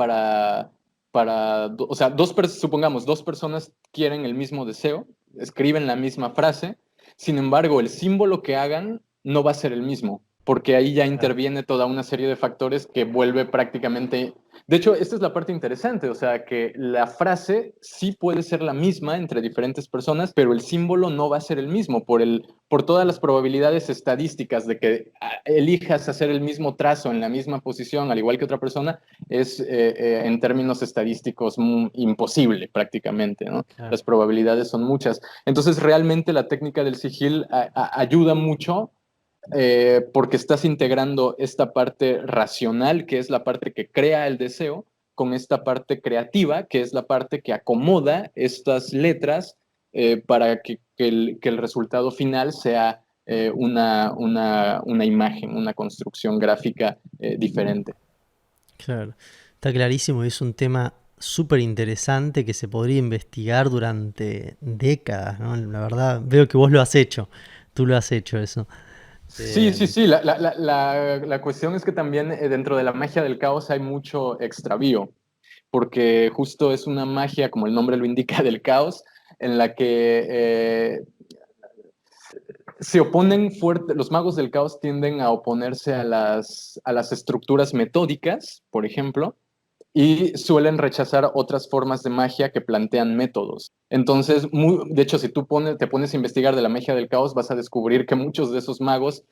o sea, supongamos, dos personas quieren el mismo deseo, escriben la misma frase, sin embargo, el símbolo que hagan no va a ser el mismo, porque ahí ya Claro. interviene toda una serie de factores que vuelve prácticamente. De hecho, esta es la parte interesante, o sea, que la frase sí puede ser la misma entre diferentes personas, pero el símbolo no va a ser el mismo por todas las probabilidades estadísticas de que elijas hacer el mismo trazo en la misma posición, al igual que otra persona, es en términos estadísticos imposible prácticamente, ¿no? Claro. Las probabilidades son muchas. Entonces, realmente la técnica del sigil ayuda mucho porque estás integrando esta parte racional, que es la parte que crea el deseo, con esta parte creativa, que es la parte que acomoda estas letras para que el resultado final sea una imagen, una construcción gráfica diferente. Claro. Está clarísimo, es un tema súper interesante que se podría investigar durante décadas, ¿no? La verdad, veo que vos lo has hecho, tú lo has hecho eso. Sí, Eh, sí, sí. La cuestión es que también dentro de la magia del caos hay mucho extravío, porque justo es una magia, como el nombre lo indica, del caos, en la que se oponen fuerte, los magos del caos tienden a oponerse a las estructuras metódicas, por ejemplo, y suelen rechazar otras formas de magia que plantean métodos. Entonces, de hecho, si te pones a investigar de la magia del caos, vas a descubrir que muchos de esos magos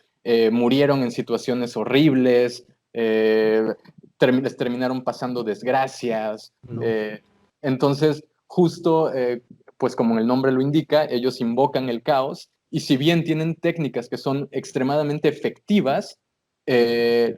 murieron en situaciones horribles, les terminaron pasando desgracias. no. Entonces, justo, pues como el nombre lo indica, ellos invocan el caos y si bien tienen técnicas que son extremadamente efectivas,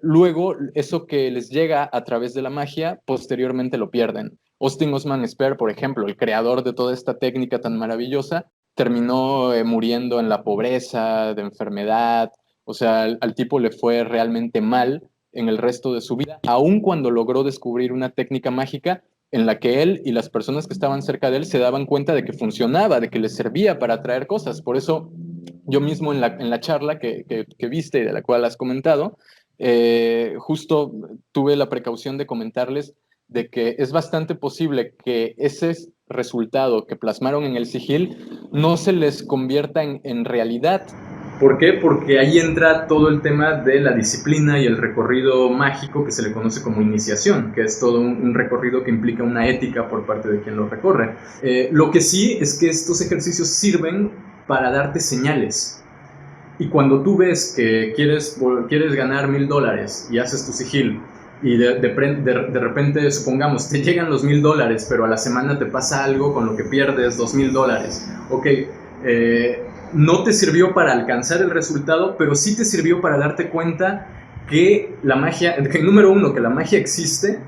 luego eso que les llega a través de la magia, posteriormente lo pierden. Austin Osman Spare, por ejemplo, el creador de toda esta técnica tan maravillosa, terminó muriendo en la pobreza, de enfermedad, o sea, al tipo le fue realmente mal en el resto de su vida, aun cuando logró descubrir una técnica mágica en la que él y las personas que estaban cerca de él se daban cuenta de que funcionaba, de que les servía para atraer cosas. Por eso yo mismo en la charla que viste y de la cual has comentado, justo tuve la precaución de comentarles de que es bastante posible que ese resultado que plasmaron en el sigil no se les convierta en realidad. ¿Por qué? Porque ahí entra todo el tema de la disciplina y el recorrido mágico que se le conoce como iniciación, que es todo un recorrido que implica una ética por parte de quien lo recorre. Lo que sí es que estos ejercicios sirven para darte señales. Y cuando tú ves que quieres ganar $1,000 y haces tu sigil y de repente, supongamos, te llegan los $1,000, pero a la semana te pasa algo con lo que pierdes $2,000. Ok, no te sirvió para alcanzar el resultado, pero sí te sirvió para darte cuenta que la magia, que número uno, que la magia existe,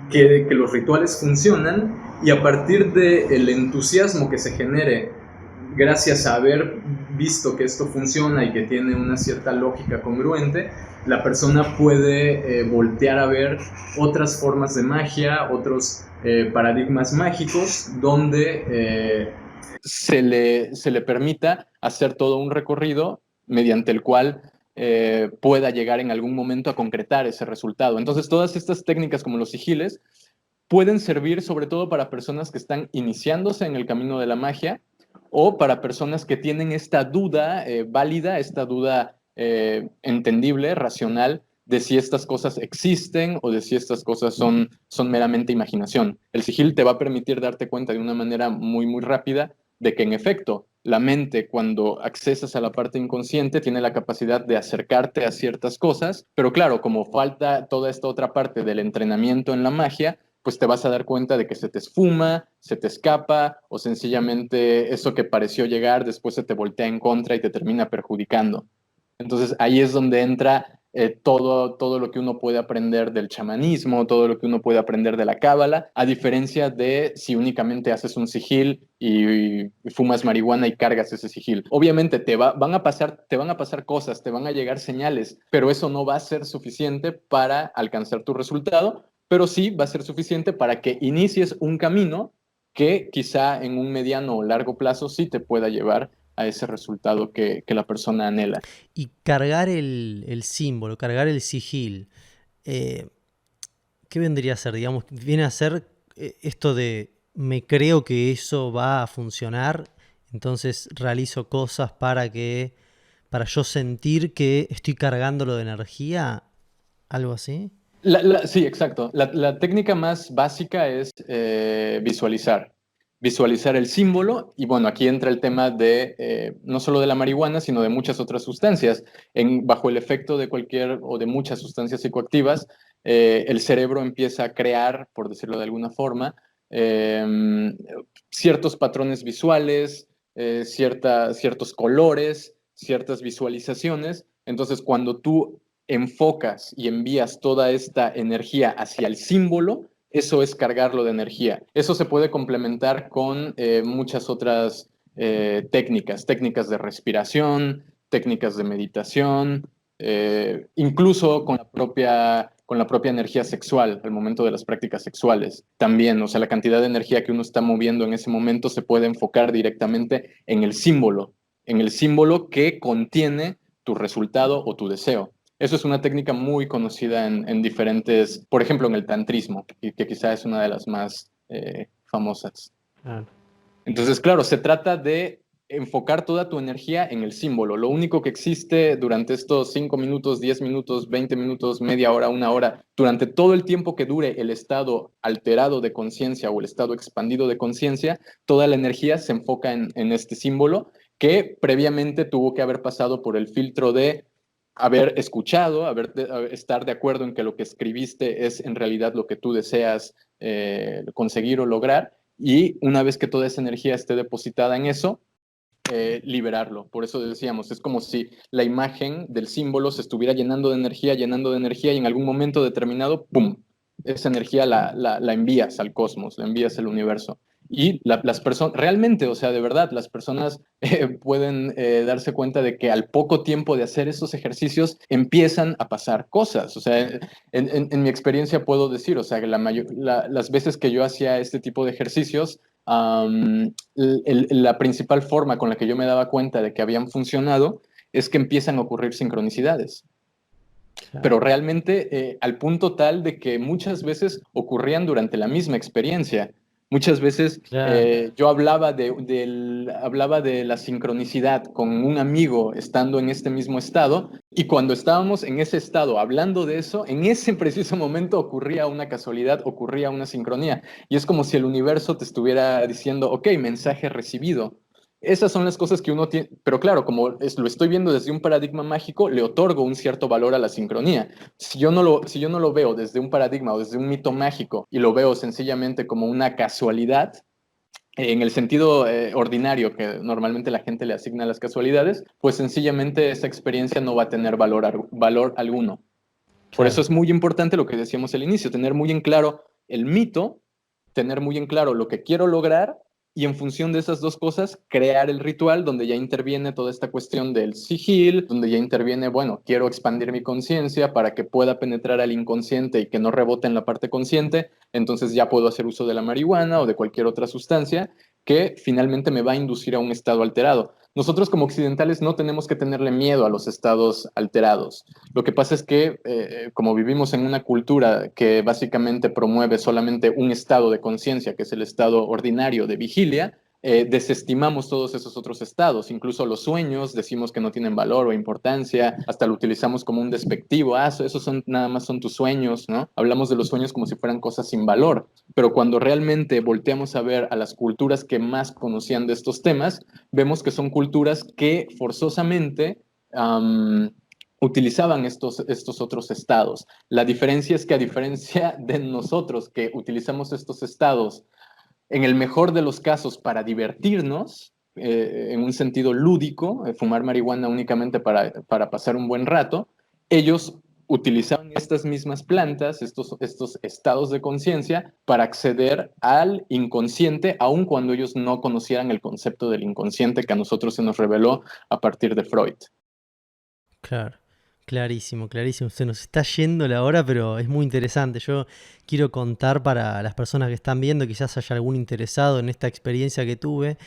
que los rituales funcionan, y a partir del entusiasmo que se genere gracias a haber visto que esto funciona y que tiene una cierta lógica congruente, la persona puede voltear a ver otras formas de magia, otros paradigmas mágicos donde se le permita hacer todo un recorrido mediante el cual pueda llegar en algún momento a concretar ese resultado. Entonces, todas estas técnicas como los sigiles pueden servir sobre todo para personas que están iniciándose en el camino de la magia o para personas que tienen esta duda válida, esta duda entendible, racional, de si estas cosas existen o de si estas cosas son meramente imaginación. El sigil te va a permitir darte cuenta de una manera muy, muy rápida de que en efecto la mente cuando accesas a la parte inconsciente tiene la capacidad de acercarte a ciertas cosas, pero claro, como falta toda esta otra parte del entrenamiento en la magia, pues te vas a dar cuenta de que se te esfuma, se te escapa o sencillamente eso que pareció llegar después se te voltea en contra y te termina perjudicando. Entonces ahí es donde entra todo lo que uno puede aprender del chamanismo, todo lo que uno puede aprender de la cábala, a diferencia de si únicamente haces un sigil y fumas marihuana y cargas ese sigil. Obviamente van a pasar cosas, te van a llegar señales, pero eso no va a ser suficiente para alcanzar tu resultado, pero sí va a ser suficiente para que inicies un camino que quizá en un mediano o largo plazo sí te pueda llevar a ese resultado que la persona anhela. Y cargar el símbolo, cargar el sigil, eh, ¿qué vendría a ser? Digamos, viene a ser esto de me creo que eso va a funcionar, entonces realizo cosas para yo sentir que estoy cargándolo de energía, algo así. Sí, exacto. La técnica más básica es visualizar. Visualizar el símbolo y bueno, aquí entra el tema de no solo de la marihuana, sino de muchas otras sustancias. Bajo el efecto de cualquier o de muchas sustancias psicoactivas, el cerebro empieza a crear, por decirlo de alguna forma, eh, ciertos patrones visuales, ciertos colores, ciertas visualizaciones. Entonces, cuando tú enfocas y envías toda esta energía hacia el símbolo, eso es cargarlo de energía. Eso se puede complementar con muchas otras técnicas de respiración, técnicas de meditación, incluso con la propia energía sexual al momento de las prácticas sexuales. También, o sea, la cantidad de energía que uno está moviendo en ese momento se puede enfocar directamente en el símbolo que contiene tu resultado o tu deseo. Eso es una técnica muy conocida en diferentes, por ejemplo, en el tantrismo, que quizá es una de las más famosas. Claro. Entonces, claro, se trata de enfocar toda tu energía en el símbolo. Lo único que existe durante estos 5 minutos, 10 minutos, 20 minutos, media hora, una hora, durante todo el tiempo que dure el estado alterado de conciencia o el estado expandido de conciencia, toda la energía se enfoca en este símbolo que previamente tuvo que haber pasado por el filtro de haber escuchado, estar de acuerdo en que lo que escribiste es en realidad lo que tú deseas conseguir o lograr, y una vez que toda esa energía esté depositada en eso, liberarlo. Por eso decíamos, es como si la imagen del símbolo se estuviera llenando de energía, y en algún momento determinado, ¡pum!, esa energía la envías al cosmos, la envías al universo. Y las personas, realmente, o sea, de verdad, las personas pueden darse cuenta de que al poco tiempo de hacer esos ejercicios empiezan a pasar cosas. O sea, en mi experiencia puedo decir, o sea, que las veces que yo hacía este tipo de ejercicios, la principal forma con la que yo me daba cuenta de que habían funcionado es que empiezan a ocurrir sincronicidades. Claro. Pero realmente al punto tal de que muchas veces ocurrían durante la misma experiencia. Muchas veces Claro. yo hablaba de la sincronicidad con un amigo estando en este mismo estado, y cuando estábamos en ese estado hablando de eso, en ese preciso momento ocurría una casualidad, ocurría una sincronía. Y es como si el universo te estuviera diciendo, ok, mensaje recibido. Esas son las cosas que uno tiene, pero claro, como lo estoy viendo desde un paradigma mágico, le otorgo un cierto valor a la sincronía. Si yo no lo veo desde un paradigma o desde un mito mágico y lo veo sencillamente como una casualidad, en el sentido ordinario que normalmente la gente le asigna a las casualidades, pues sencillamente esa experiencia no va a tener valor alguno. Por eso Claro. es muy importante lo que decíamos al inicio, tener muy en claro el mito, tener muy en claro lo que quiero lograr, y en función de esas dos cosas, crear el ritual donde ya interviene toda esta cuestión del sigil, donde ya interviene, bueno, quiero expandir mi conciencia para que pueda penetrar al inconsciente y que no rebote en la parte consciente, entonces ya puedo hacer uso de la marihuana o de cualquier otra sustancia que finalmente me va a inducir a un estado alterado. Nosotros como occidentales no tenemos que tenerle miedo a los estados alterados. Lo que pasa es que como vivimos en una cultura que básicamente promueve solamente un estado de conciencia, que es el estado ordinario de vigilia, desestimamos todos esos otros estados, incluso los sueños, decimos que no tienen valor o importancia, hasta lo utilizamos como un despectivo, esos son, nada más son tus sueños, ¿no? Hablamos de los sueños como si fueran cosas sin valor, pero cuando realmente volteamos a ver a las culturas que más conocían de estos temas, vemos que son culturas que forzosamente utilizaban estos otros estados. La diferencia es que, a diferencia de nosotros que utilizamos estos estados en el mejor de los casos para divertirnos, en un sentido lúdico, fumar marihuana únicamente para pasar un buen rato, ellos utilizaban estas mismas plantas, estos estados de conciencia, para acceder al inconsciente, aun cuando ellos no conocieran el concepto del inconsciente que a nosotros se nos reveló a partir de Freud. Claro, clarísimo, clarísimo. Se nos está yendo la hora, pero es muy interesante. Yo quiero contar para las personas que están viendo, quizás haya algún interesado en esta experiencia que tuve,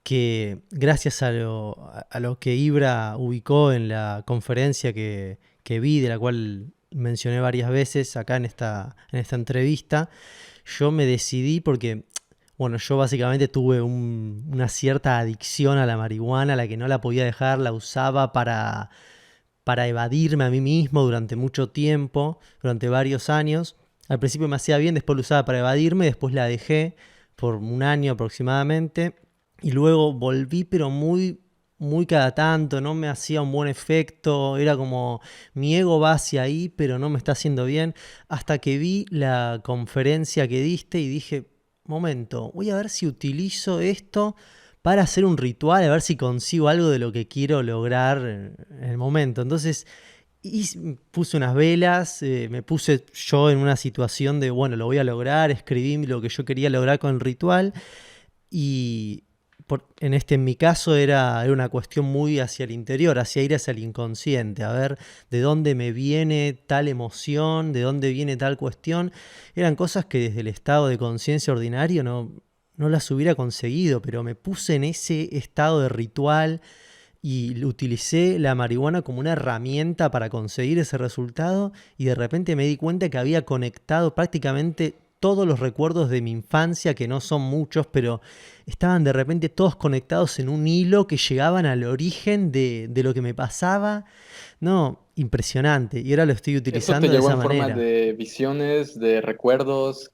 que gracias a lo que Ibra ubicó en la conferencia que vi, de la cual mencioné varias veces acá en esta entrevista, yo me decidí porque, bueno, yo básicamente tuve una cierta adicción a la marihuana, a la que no la podía dejar, la usaba para evadirme a mí mismo durante mucho tiempo, durante varios años. Al principio me hacía bien, después lo usaba para evadirme, después la dejé por un año aproximadamente. Y luego volví, pero muy, muy cada tanto, no me hacía un buen efecto, era como mi ego va hacia ahí, pero no me está haciendo bien. Hasta que vi la conferencia que diste y dije, momento, voy a ver si utilizo esto para hacer un ritual, a ver si consigo algo de lo que quiero lograr en el momento. Entonces puse unas velas, me puse yo en una situación de, bueno, lo voy a lograr, escribí lo que yo quería lograr con el ritual, y en mi caso era una cuestión muy hacia el interior, hacia ir hacia el inconsciente, a ver de dónde me viene tal emoción, de dónde viene tal cuestión. Eran cosas que desde el estado de conciencia ordinario no las hubiera conseguido, pero me puse en ese estado de ritual y utilicé la marihuana como una herramienta para conseguir ese resultado, y de repente me di cuenta que había conectado prácticamente todos los recuerdos de mi infancia, que no son muchos, pero estaban de repente todos conectados en un hilo que llegaban al origen de lo que me pasaba. No, impresionante. Y ahora lo estoy ¿Eso te utilizando de llegó esa en forma manera. de visiones, de recuerdos?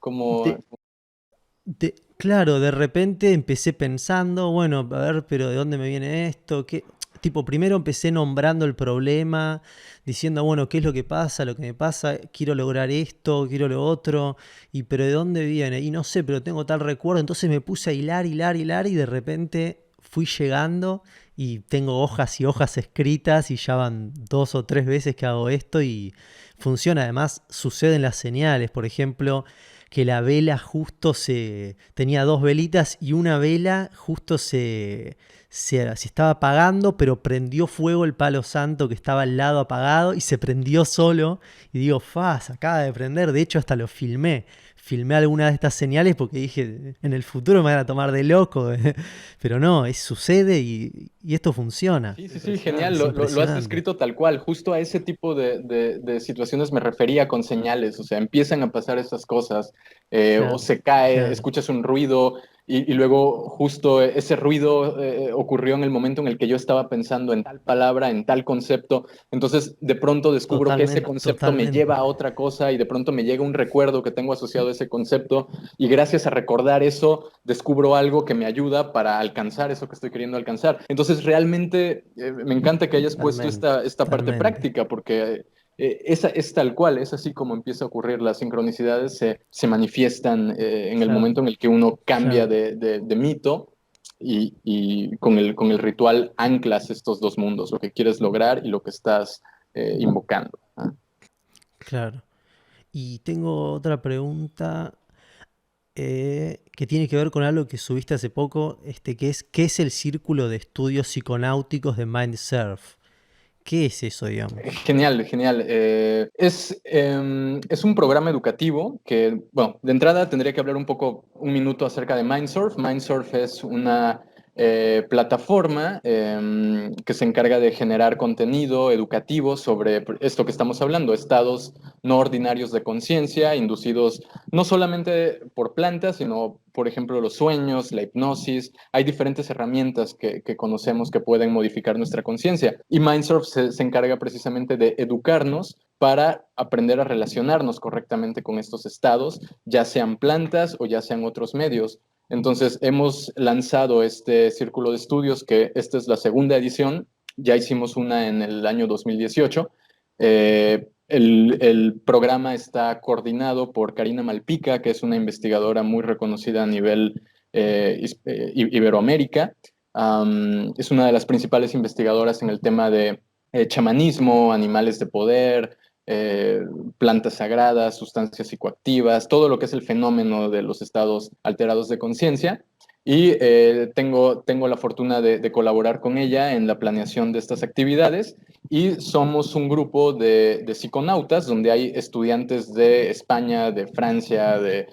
De, claro, de repente empecé pensando, bueno, a ver, pero ¿de dónde me viene esto? ¿Qué? Tipo, primero empecé nombrando el problema, diciendo, bueno, ¿qué es lo que pasa? Lo que me pasa, quiero lograr esto, quiero lo otro, y pero ¿de dónde viene? Y no sé, pero tengo tal recuerdo. Entonces me puse a hilar, hilar, hilar, y de repente fui llegando y tengo hojas y hojas escritas y ya van 2 o 3 veces que hago esto y funciona. Además, suceden las señales, por ejemplo, que la vela justo tenía 2 velitas y una vela justo se estaba apagando, pero prendió fuego el palo santo que estaba al lado apagado y se prendió solo. Y digo, se acaba de prender. De hecho, hasta lo filmé. Filmé alguna de estas señales porque dije, en el futuro me van a tomar de loco. Pero no, sucede y esto funciona. Sí, sí, sí, genial. Es Lo has impresionante. descrito tal cual. Justo a ese tipo de situaciones me refería con señales. O sea, empiezan a pasar esas cosas, o Claro, se cae, claro. escuchas un ruido y luego justo ese ruido ocurrió en el momento en el que yo estaba pensando en tal palabra, en tal concepto. Entonces, de pronto descubro que ese Totalmente, concepto me totalmente. lleva a otra cosa y de pronto me llega un recuerdo que tengo asociado a ese concepto y gracias a recordar eso, descubro algo que me ayuda para alcanzar eso que estoy queriendo alcanzar. Entonces, realmente me encanta que hayas puesto Totalmente, esta parte totalmente. práctica, porque esa es tal cual, es así como empieza a ocurrir. Las sincronicidades se manifiestan en el Claro, momento en el que uno cambia claro, de mito y con el ritual anclas estos dos mundos, lo que quieres lograr y lo que estás invocando. ¿Ah? claro. Y tengo otra pregunta que tiene que ver con algo que subiste hace poco, que es ¿qué es el Círculo de Estudios Psiconáuticos de Mindsurf? ¿Qué es eso, digamos? Genial, genial. Es un programa educativo que, bueno, de entrada tendría que hablar un minuto acerca de Mindsurf. Mindsurf es una plataforma que se encarga de generar contenido educativo sobre esto que estamos hablando, estados no ordinarios de conciencia, inducidos no solamente por plantas, sino, por ejemplo, los sueños, la hipnosis. Hay diferentes herramientas que conocemos que pueden modificar nuestra conciencia. Y Mindsurf se encarga precisamente de educarnos para aprender a relacionarnos correctamente con estos estados, ya sean plantas o ya sean otros medios. Entonces, hemos lanzado este círculo de estudios, que esta es la segunda edición, ya hicimos una en el año 2018. El programa está coordinado por Karina Malpica, que es una investigadora muy reconocida a nivel Iberoamérica. Es una de las principales investigadoras en el tema de chamanismo, animales de poder, eh, plantas sagradas, sustancias psicoactivas, todo lo que es el fenómeno de los estados alterados de conciencia. Y tengo la fortuna de colaborar con ella en la planeación de estas actividades y somos un grupo de psiconautas donde hay estudiantes de España, de Francia, de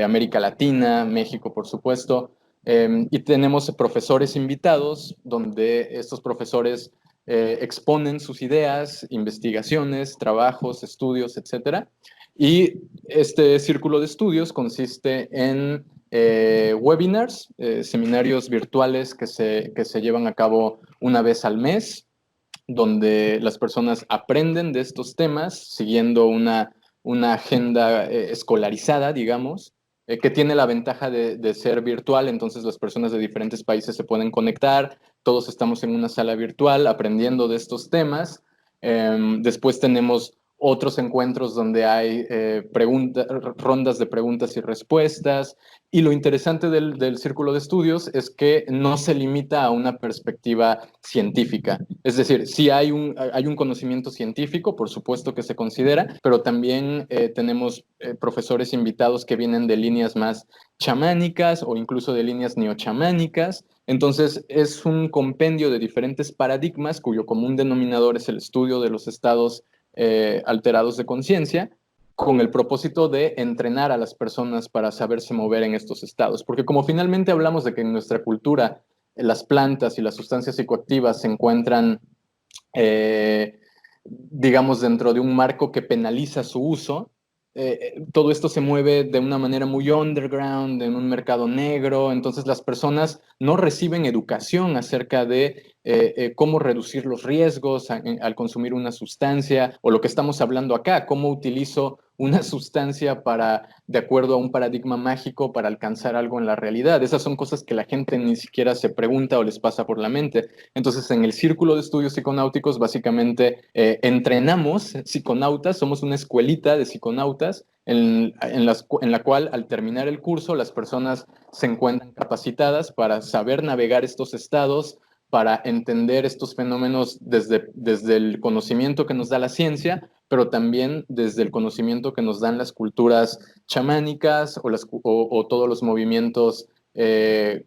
América Latina, México, por supuesto, y tenemos profesores invitados donde estos profesores exponen sus ideas, investigaciones, trabajos, estudios, etcétera. Y este círculo de estudios consiste en webinars, seminarios virtuales que se llevan a cabo una vez al mes, donde las personas aprenden de estos temas siguiendo una agenda escolarizada, digamos, que tiene la ventaja de ser virtual. Entonces las personas de diferentes países se pueden conectar, todos estamos en una sala virtual aprendiendo de estos temas. Después tenemos otros encuentros donde hay rondas de preguntas y respuestas. Y lo interesante del círculo de estudios es que no se limita a una perspectiva científica. Es decir, sí hay un conocimiento científico, por supuesto que se considera, pero también tenemos profesores invitados que vienen de líneas más chamánicas o incluso de líneas neochamánicas. Entonces, es un compendio de diferentes paradigmas cuyo común denominador es el estudio de los estados alterados de conciencia, con el propósito de entrenar a las personas para saberse mover en estos estados. Porque como finalmente hablamos de que en nuestra cultura las plantas y las sustancias psicoactivas se encuentran, digamos, dentro de un marco que penaliza su uso, todo esto se mueve de una manera muy underground, en un mercado negro. Entonces las personas no reciben educación acerca de cómo reducir los riesgos al consumir una sustancia, o lo que estamos hablando acá, cómo utilizo una sustancia de acuerdo a un paradigma mágico para alcanzar algo en la realidad. Esas son cosas que la gente ni siquiera se pregunta o les pasa por la mente. Entonces, en el Círculo de Estudios Psiconáuticos, básicamente entrenamos psiconautas, somos una escuelita de psiconautas en la cual al terminar el curso las personas se encuentran capacitadas para saber navegar estos estados, para entender estos fenómenos desde el conocimiento que nos da la ciencia, pero también desde el conocimiento que nos dan las culturas chamánicas o todos los movimientos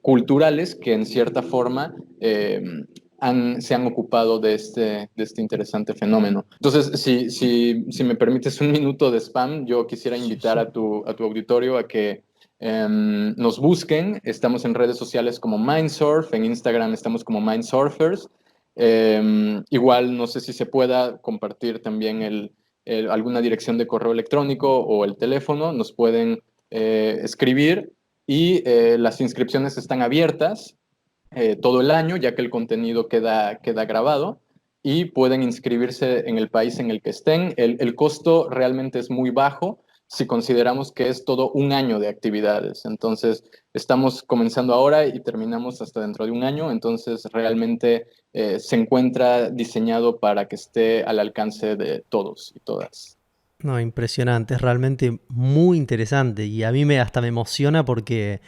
culturales que en cierta forma se han ocupado de este interesante fenómeno. Entonces, si me permites un minuto de spam, yo quisiera invitar a tu auditorio a que nos busquen. Estamos en redes sociales como Mindsurf, en Instagram estamos como Mindsurfers. Igual no sé si se pueda compartir también alguna dirección de correo electrónico o el teléfono, nos pueden escribir y las inscripciones están abiertas todo el año, ya que el contenido queda grabado y pueden inscribirse en el país en el que estén. El costo realmente es muy bajo si consideramos que es todo un año de actividades. Entonces, estamos comenzando ahora y terminamos hasta dentro de un año, entonces realmente se encuentra diseñado para que esté al alcance de todos y todas. No, impresionante, es realmente muy interesante y a mí hasta me emociona porque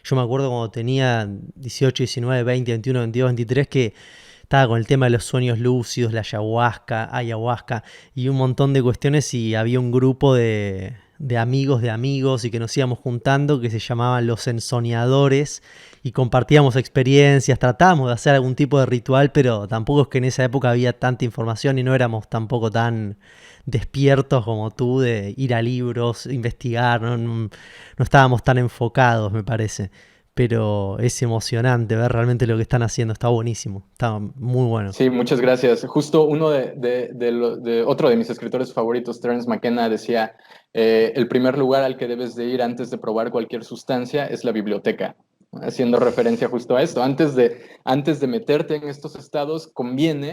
yo me acuerdo cuando tenía 18, 19, 20, 21, 22, 23 que estaba con el tema de los sueños lúcidos, la ayahuasca y un montón de cuestiones y había un grupo de amigos y que nos íbamos juntando que se llamaban los ensoñadores y compartíamos experiencias, tratábamos de hacer algún tipo de ritual, pero tampoco es que en esa época había tanta información y no éramos tampoco tan despiertos como tú de ir a libros, investigar, no estábamos tan enfocados, me parece. Pero es emocionante ver realmente lo que están haciendo, está buenísimo, está muy bueno. Sí, muchas gracias. Justo uno de otro de mis escritores favoritos, Terence McKenna, decía, el primer lugar al que debes de ir antes de probar cualquier sustancia es la biblioteca, haciendo referencia justo a esto. Antes de meterte en estos estados,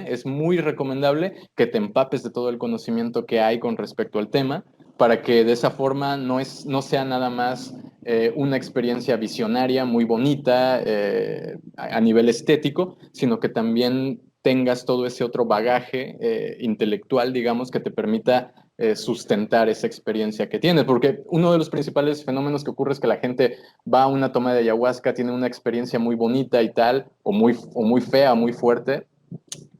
es muy recomendable que te empapes de todo el conocimiento que hay con respecto al tema, para que de esa forma no sea nada más una experiencia visionaria muy bonita a nivel estético, sino que también tengas todo ese otro bagaje intelectual, digamos, que te permita sustentar esa experiencia que tienes, porque uno de los principales fenómenos que ocurre es que la gente va a una toma de ayahuasca, tiene una experiencia muy bonita y tal, o muy fea, muy fuerte,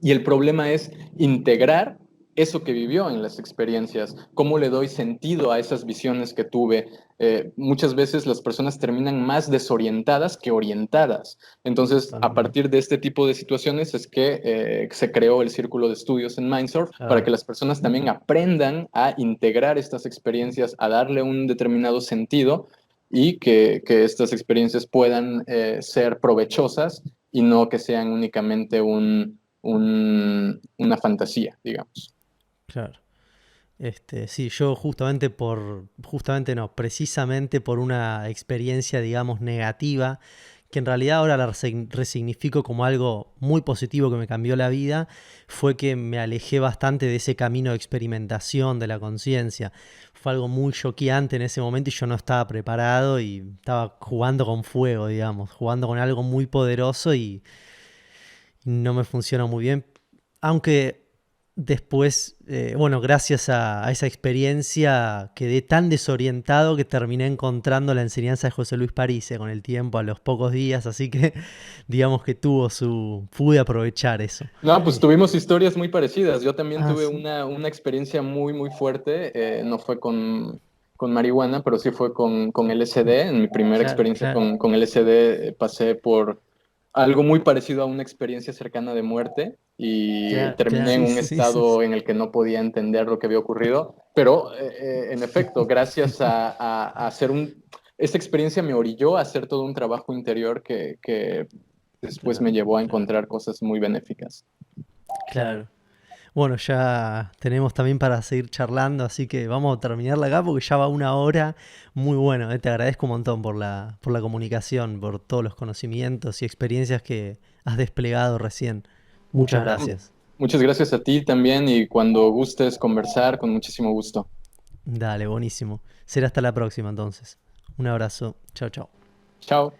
y el problema es integrar eso que vivió en las experiencias, cómo le doy sentido a esas visiones que tuve. Muchas veces las personas terminan más desorientadas que orientadas. Entonces, a partir de este tipo de situaciones es que se creó el Círculo de Estudios en Mindsurf, para que las personas también aprendan a integrar estas experiencias, a darle un determinado sentido y que estas experiencias puedan ser provechosas y no que sean únicamente una fantasía, digamos. Claro. Sí, yo precisamente por una experiencia, digamos, negativa, que en realidad ahora la resignifico como algo muy positivo que me cambió la vida, fue que me alejé bastante de ese camino de experimentación de la conciencia. Fue algo muy choqueante en ese momento y yo no estaba preparado y estaba jugando con fuego, digamos, jugando con algo muy poderoso y no me funcionó muy bien. Aunque después, gracias a esa experiencia quedé tan desorientado que terminé encontrando la enseñanza de José Luis Parise con el tiempo, a los pocos días, así que digamos que pude aprovechar eso. No, pues tuvimos historias muy parecidas. Yo también tuve ¿Sí? una experiencia muy, muy fuerte. No fue con marihuana, pero sí fue con LSD. En mi primera experiencia con LSD pasé por algo muy parecido a una experiencia cercana de muerte y terminé en un estado en el que no podía entender lo que había ocurrido, pero en efecto, gracias a hacer esta experiencia me orilló a hacer todo un trabajo interior que después me llevó a encontrar cosas muy benéficas. Claro. Bueno, ya tenemos también para seguir charlando, así que vamos a terminarla acá porque ya va 1 hora. Muy bueno, te agradezco un montón por la comunicación, por todos los conocimientos y experiencias que has desplegado recién. Muchas gracias. Muchas gracias a ti también y cuando gustes conversar, con muchísimo gusto. Dale, buenísimo. Será hasta la próxima entonces. Un abrazo. Chao, chao. Chao.